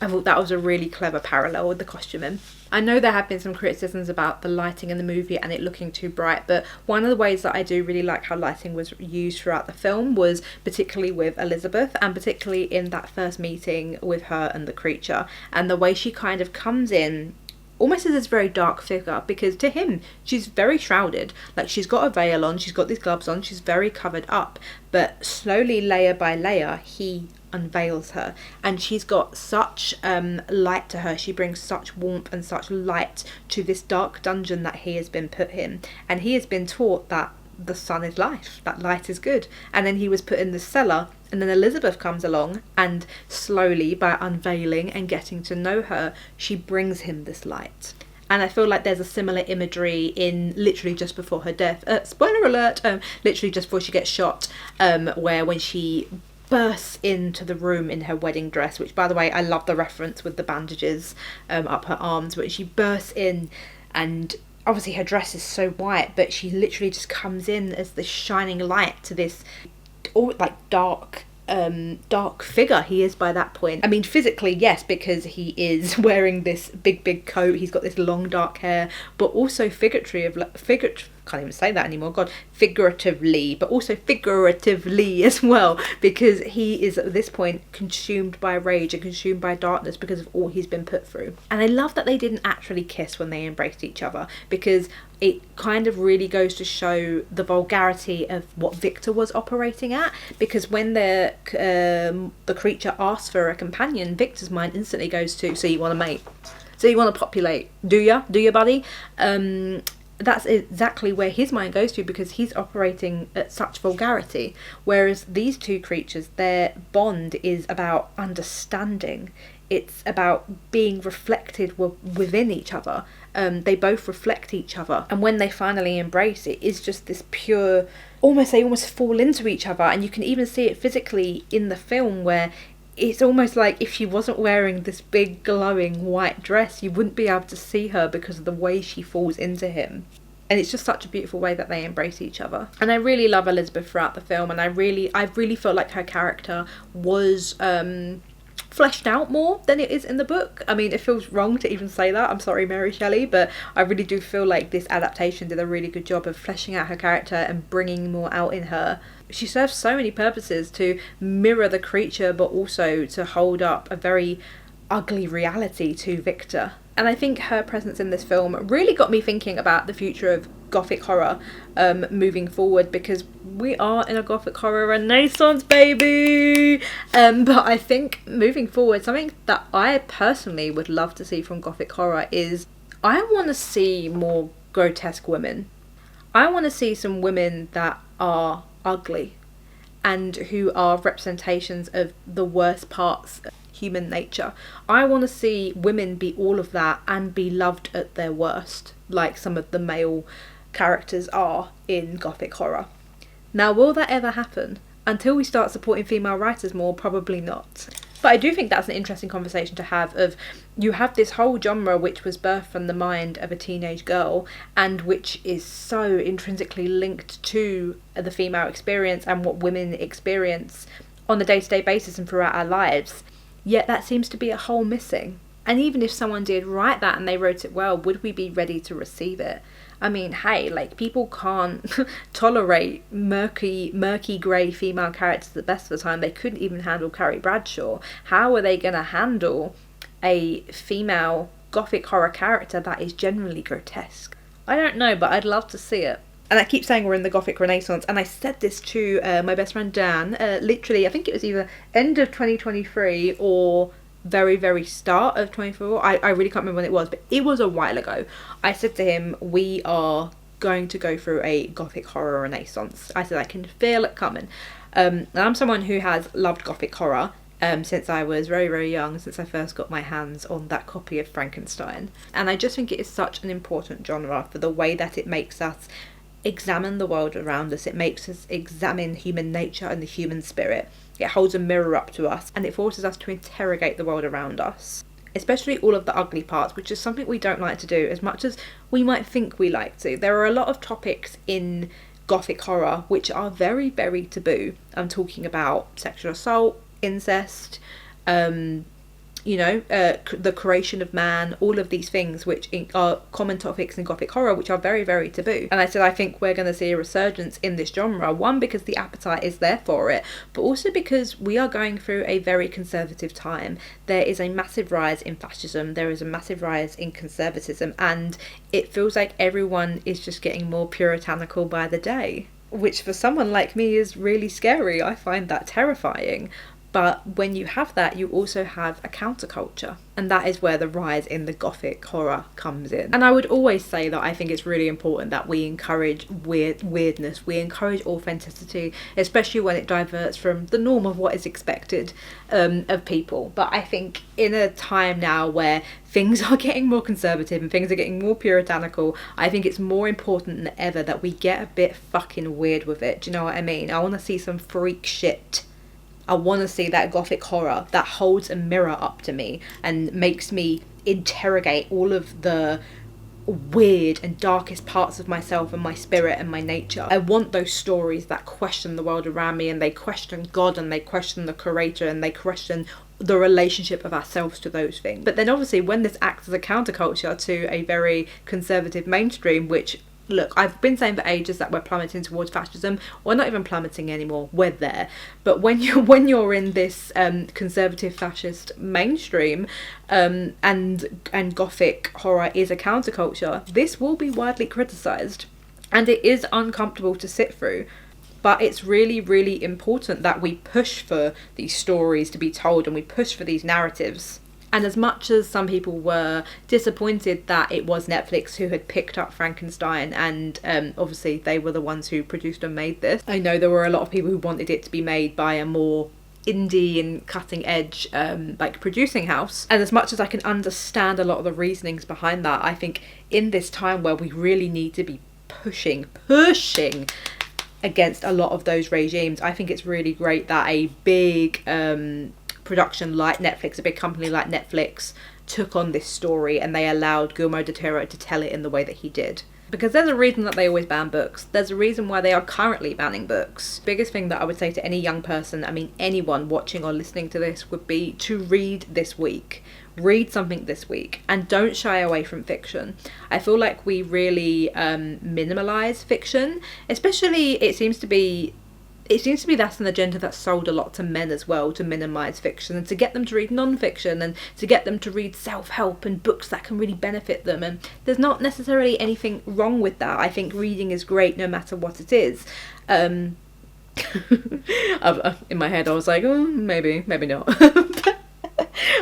A: I thought that was a really clever parallel with the costuming. I know there have been some criticisms about the lighting in the movie and it looking too bright, but one of the ways that I do really like how lighting was used throughout the film was particularly with Elizabeth, and particularly in that first meeting with her and the creature, and the way she kind of comes in almost as this very dark figure, because to him she's very shrouded, like she's got a veil on, she's got these gloves on, she's very covered up, but slowly layer by layer he unveils her, and she's got such light to her. She brings such warmth and such light to this dark dungeon that he has been put in, and he has been taught that the sun is life, that light is good, and then he was put in the cellar, and then Elizabeth comes along and slowly, by unveiling and getting to know her, she brings him this light. And I feel like there's a similar imagery in literally just before her death, spoiler alert, literally just before she gets shot, where when she bursts into the room in her wedding dress, which by the way I love the reference with the bandages up her arms, but she bursts in and obviously her dress is so white, but she literally just comes in as this shining light to this all like dark figure he is by that point. I mean, physically, yes, because he is wearing this big coat, he's got this long dark hair, but also can't even say that anymore, God, figuratively, but also figuratively as well, because he is at this point consumed by rage and consumed by darkness because of all he's been put through. And I love that they didn't actually kiss when they embraced each other, because it kind of really goes to show the vulgarity of what Victor was operating at, because when the creature asks for a companion, Victor's mind instantly goes to, so you want to mate, so you want to populate, do you, buddy? That's exactly where his mind goes to, because he's operating at such vulgarity. Whereas these two creatures, their bond is about understanding. It's about being reflected within each other. They both reflect each other. And when they finally embrace, it is just this pure, they almost fall into each other. And you can even see it physically in the film, where it's almost like if she wasn't wearing this big glowing white dress, you wouldn't be able to see her because of the way she falls into him. And it's just such a beautiful way that they embrace each other. And I really love Elizabeth throughout the film, and I really felt like her character was fleshed out more than it is in the book. I mean, it feels wrong to even say that, I'm sorry Mary Shelley, but I really do feel like this adaptation did a really good job of fleshing out her character and bringing more out in her. She serves so many purposes, to mirror the creature, but also to hold up a very ugly reality to Victor. And I think her presence in this film really got me thinking about the future of Gothic horror moving forward, because we are in a Gothic horror renaissance, baby! But I think moving forward, something that I personally would love to see from Gothic horror is, I want to see more grotesque women. I want to see some women that are ugly and who are representations of the worst parts of human nature. I want to see women be all of that and be loved at their worst, like some of the male characters are in Gothic horror. Now, will that ever happen? Until we start supporting female writers more, probably not. But I do think that's an interesting conversation to have, of you have this whole genre which was birthed from the mind of a teenage girl, and which is so intrinsically linked to the female experience and what women experience on a day-to-day basis and throughout our lives. Yet that seems to be a whole missing. And even if someone did write that and they wrote it well, would we be ready to receive it? I mean, hey, like, people can't tolerate murky grey female characters the best of the time. They couldn't even handle Carrie Bradshaw. How are they going to handle a female Gothic horror character that is generally grotesque? I don't know, but I'd love to see it. And I keep saying we're in the Gothic Renaissance, and I said this to my best friend Dan, literally, I think it was either end of 2023 or very, very start of 24. I really can't remember when it was, but it was a while ago. I said to him, we are going to go through a Gothic horror renaissance. I said, I can feel it coming. And I'm someone who has loved Gothic horror since I was very, very young, since I first got my hands on that copy of Frankenstein. And I just think it is such an important genre for the way that it makes us examine the world around us. It makes us examine human nature and the human spirit. It holds a mirror up to us, and it forces us to interrogate the world around us, especially all of the ugly parts, which is something we don't like to do as much as we might think we like to. There are a lot of topics in Gothic horror which are very, very taboo. I'm talking about sexual assault, incest, the creation of man, all of these things which are common topics in Gothic horror, which are very, very taboo. And I said, I think we're going to see a resurgence in this genre, one, because the appetite is there for it, but also because we are going through a very conservative time. There is a massive rise in fascism, there is a massive rise in conservatism, and it feels like everyone is just getting more puritanical by the day, which for someone like me is really scary. I find that terrifying. But when you have that, you also have a counterculture. And that is where the rise in the Gothic horror comes in. And I would always say that I think it's really important that we encourage weirdness. We encourage authenticity, especially when it diverts from the norm of what is expected of people. But I think in a time now where things are getting more conservative and things are getting more puritanical, I think it's more important than ever that we get a bit fucking weird with it. Do you know what I mean? I want to see some freak shit. I want to see that Gothic horror that holds a mirror up to me and makes me interrogate all of the weird and darkest parts of myself and my spirit and my nature. I want those stories that question the world around me, and they question God, and they question the creator, and they question the relationship of ourselves to those things. But then obviously when this acts as a counterculture to a very conservative mainstream, which look, I've been saying for ages that we're plummeting towards fascism. We're not even plummeting anymore, we're there. But when you're in this conservative fascist mainstream, and Gothic horror is a counterculture, this will be widely criticised, and it is uncomfortable to sit through. But it's really, really important that we push for these stories to be told, and we push for these narratives. And as much as some people were disappointed that it was Netflix who had picked up Frankenstein, and obviously they were the ones who produced and made this, I know there were a lot of people who wanted it to be made by a more indie and cutting edge like producing house. And as much as I can understand a lot of the reasonings behind that, I think in this time where we really need to be pushing against a lot of those regimes, I think it's really great that a big production like Netflix, a big company like Netflix, took on this story, and they allowed Guillermo Del Toro to tell it in the way that he did. Because there's a reason that they always ban books. There's a reason why they are currently banning books. Biggest thing that I would say to any young person, I mean anyone watching or listening to this, would be to read this week. Read something this week, and don't shy away from fiction. I feel like we really minimalize fiction, especially it seems to be that's an agenda that's sold a lot to men as well, to minimise fiction and to get them to read non-fiction and to get them to read self-help and books that can really benefit them. And there's not necessarily anything wrong with that. I think reading is great no matter what it is. In my head I was like, oh, maybe not.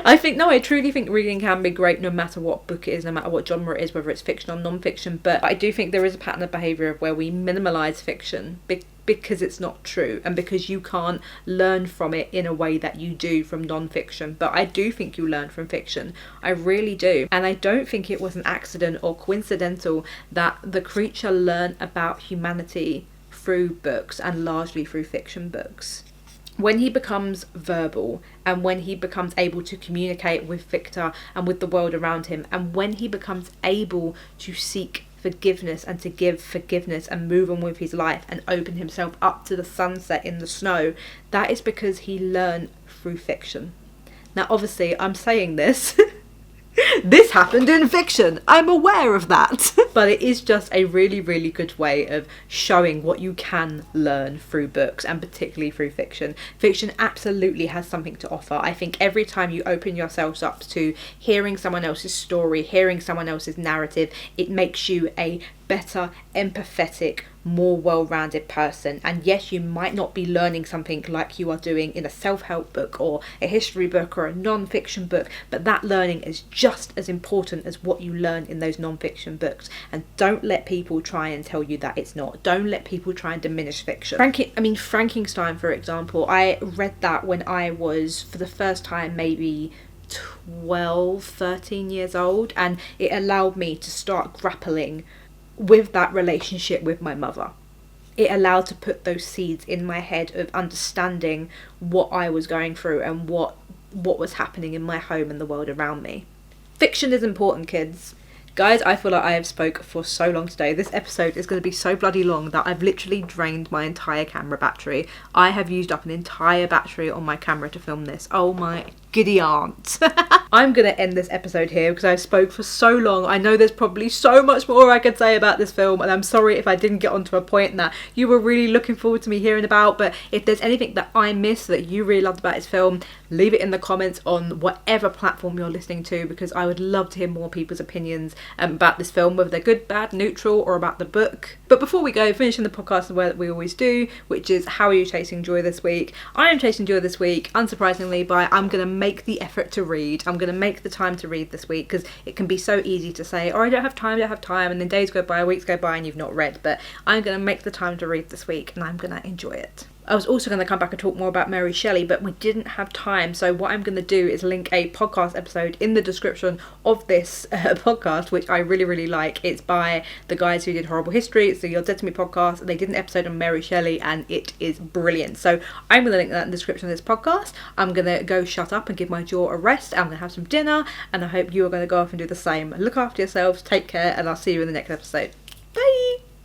A: I truly think reading can be great no matter what book it is, no matter what genre it is, whether it's fiction or non-fiction. But I do think there is a pattern of behaviour of where we minimalise fiction because it's not true, and because you can't learn from it in a way that you do from non-fiction. But I do think you learn from fiction. I really do. And I don't think it was an accident or coincidental that the creature learned about humanity through books, and largely through fiction books. When he becomes verbal, and when he becomes able to communicate with Victor and with the world around him, and when he becomes able to seek forgiveness and to give forgiveness and move on with his life and open himself up to the sunset in the snow, that is because he learned through fiction. Now obviously I'm saying this this happened in fiction, I'm aware of that. But it is just a really, really good way of showing what you can learn through books, and particularly through fiction. Fiction absolutely has something to offer. I think every time you open yourselves up to hearing someone else's story, hearing someone else's narrative, it makes you a better, empathetic, more well-rounded person. And yes, you might not be learning something like you are doing in a self-help book or a history book or a non-fiction book, but that learning is just as important as what you learn in those non-fiction books. And don't let people try and tell you that it's not. Don't let people try and diminish fiction. Frankenstein, for example, I read that when I was, for the first time, maybe 12, 13 years old, and it allowed me to start grappling with that relationship with my mother. It allowed to put those seeds in my head of understanding what I was going through and what was happening in my home and the world around me. Fiction is important, kids. Guys, I feel like I have spoke for so long today. This episode is going to be so bloody long that I've literally drained my entire camera battery. I have used up an entire battery on my camera to film this. Oh my giddy aunt. I'm going to end this episode here because I've spoke for so long. I know there's probably so much more I could say about this film, and I'm sorry if I didn't get onto a point that you were really looking forward to me hearing about. But if there's anything that I missed that you really loved about this film, leave it in the comments on whatever platform you're listening to, because I would love to hear more people's opinions about this film, whether they're good, bad, neutral, or about the book. But before we go, finishing the podcast the way that we always do, which is, how are you chasing joy this week? I am chasing joy this week, unsurprisingly, by I'm going to make the effort to read. I'm going to make the time to read this week, because it can be so easy to say, oh, I don't have time, and then days go by, weeks go by, and you've not read. But I'm going to make the time to read this week, and I'm going to enjoy it. I was also going to come back and talk more about Mary Shelley, but we didn't have time. So what I'm going to do is link a podcast episode in the description of this podcast, which I really, really like. It's by the guys who did Horrible History. It's the You're Dead to Me podcast. They did an episode on Mary Shelley, and it is brilliant. So I'm going to link that in the description of this podcast. I'm going to go shut up and give my jaw a rest. I'm going to have some dinner, and I hope you are going to go off and do the same. Look after yourselves, take care, and I'll see you in the next episode.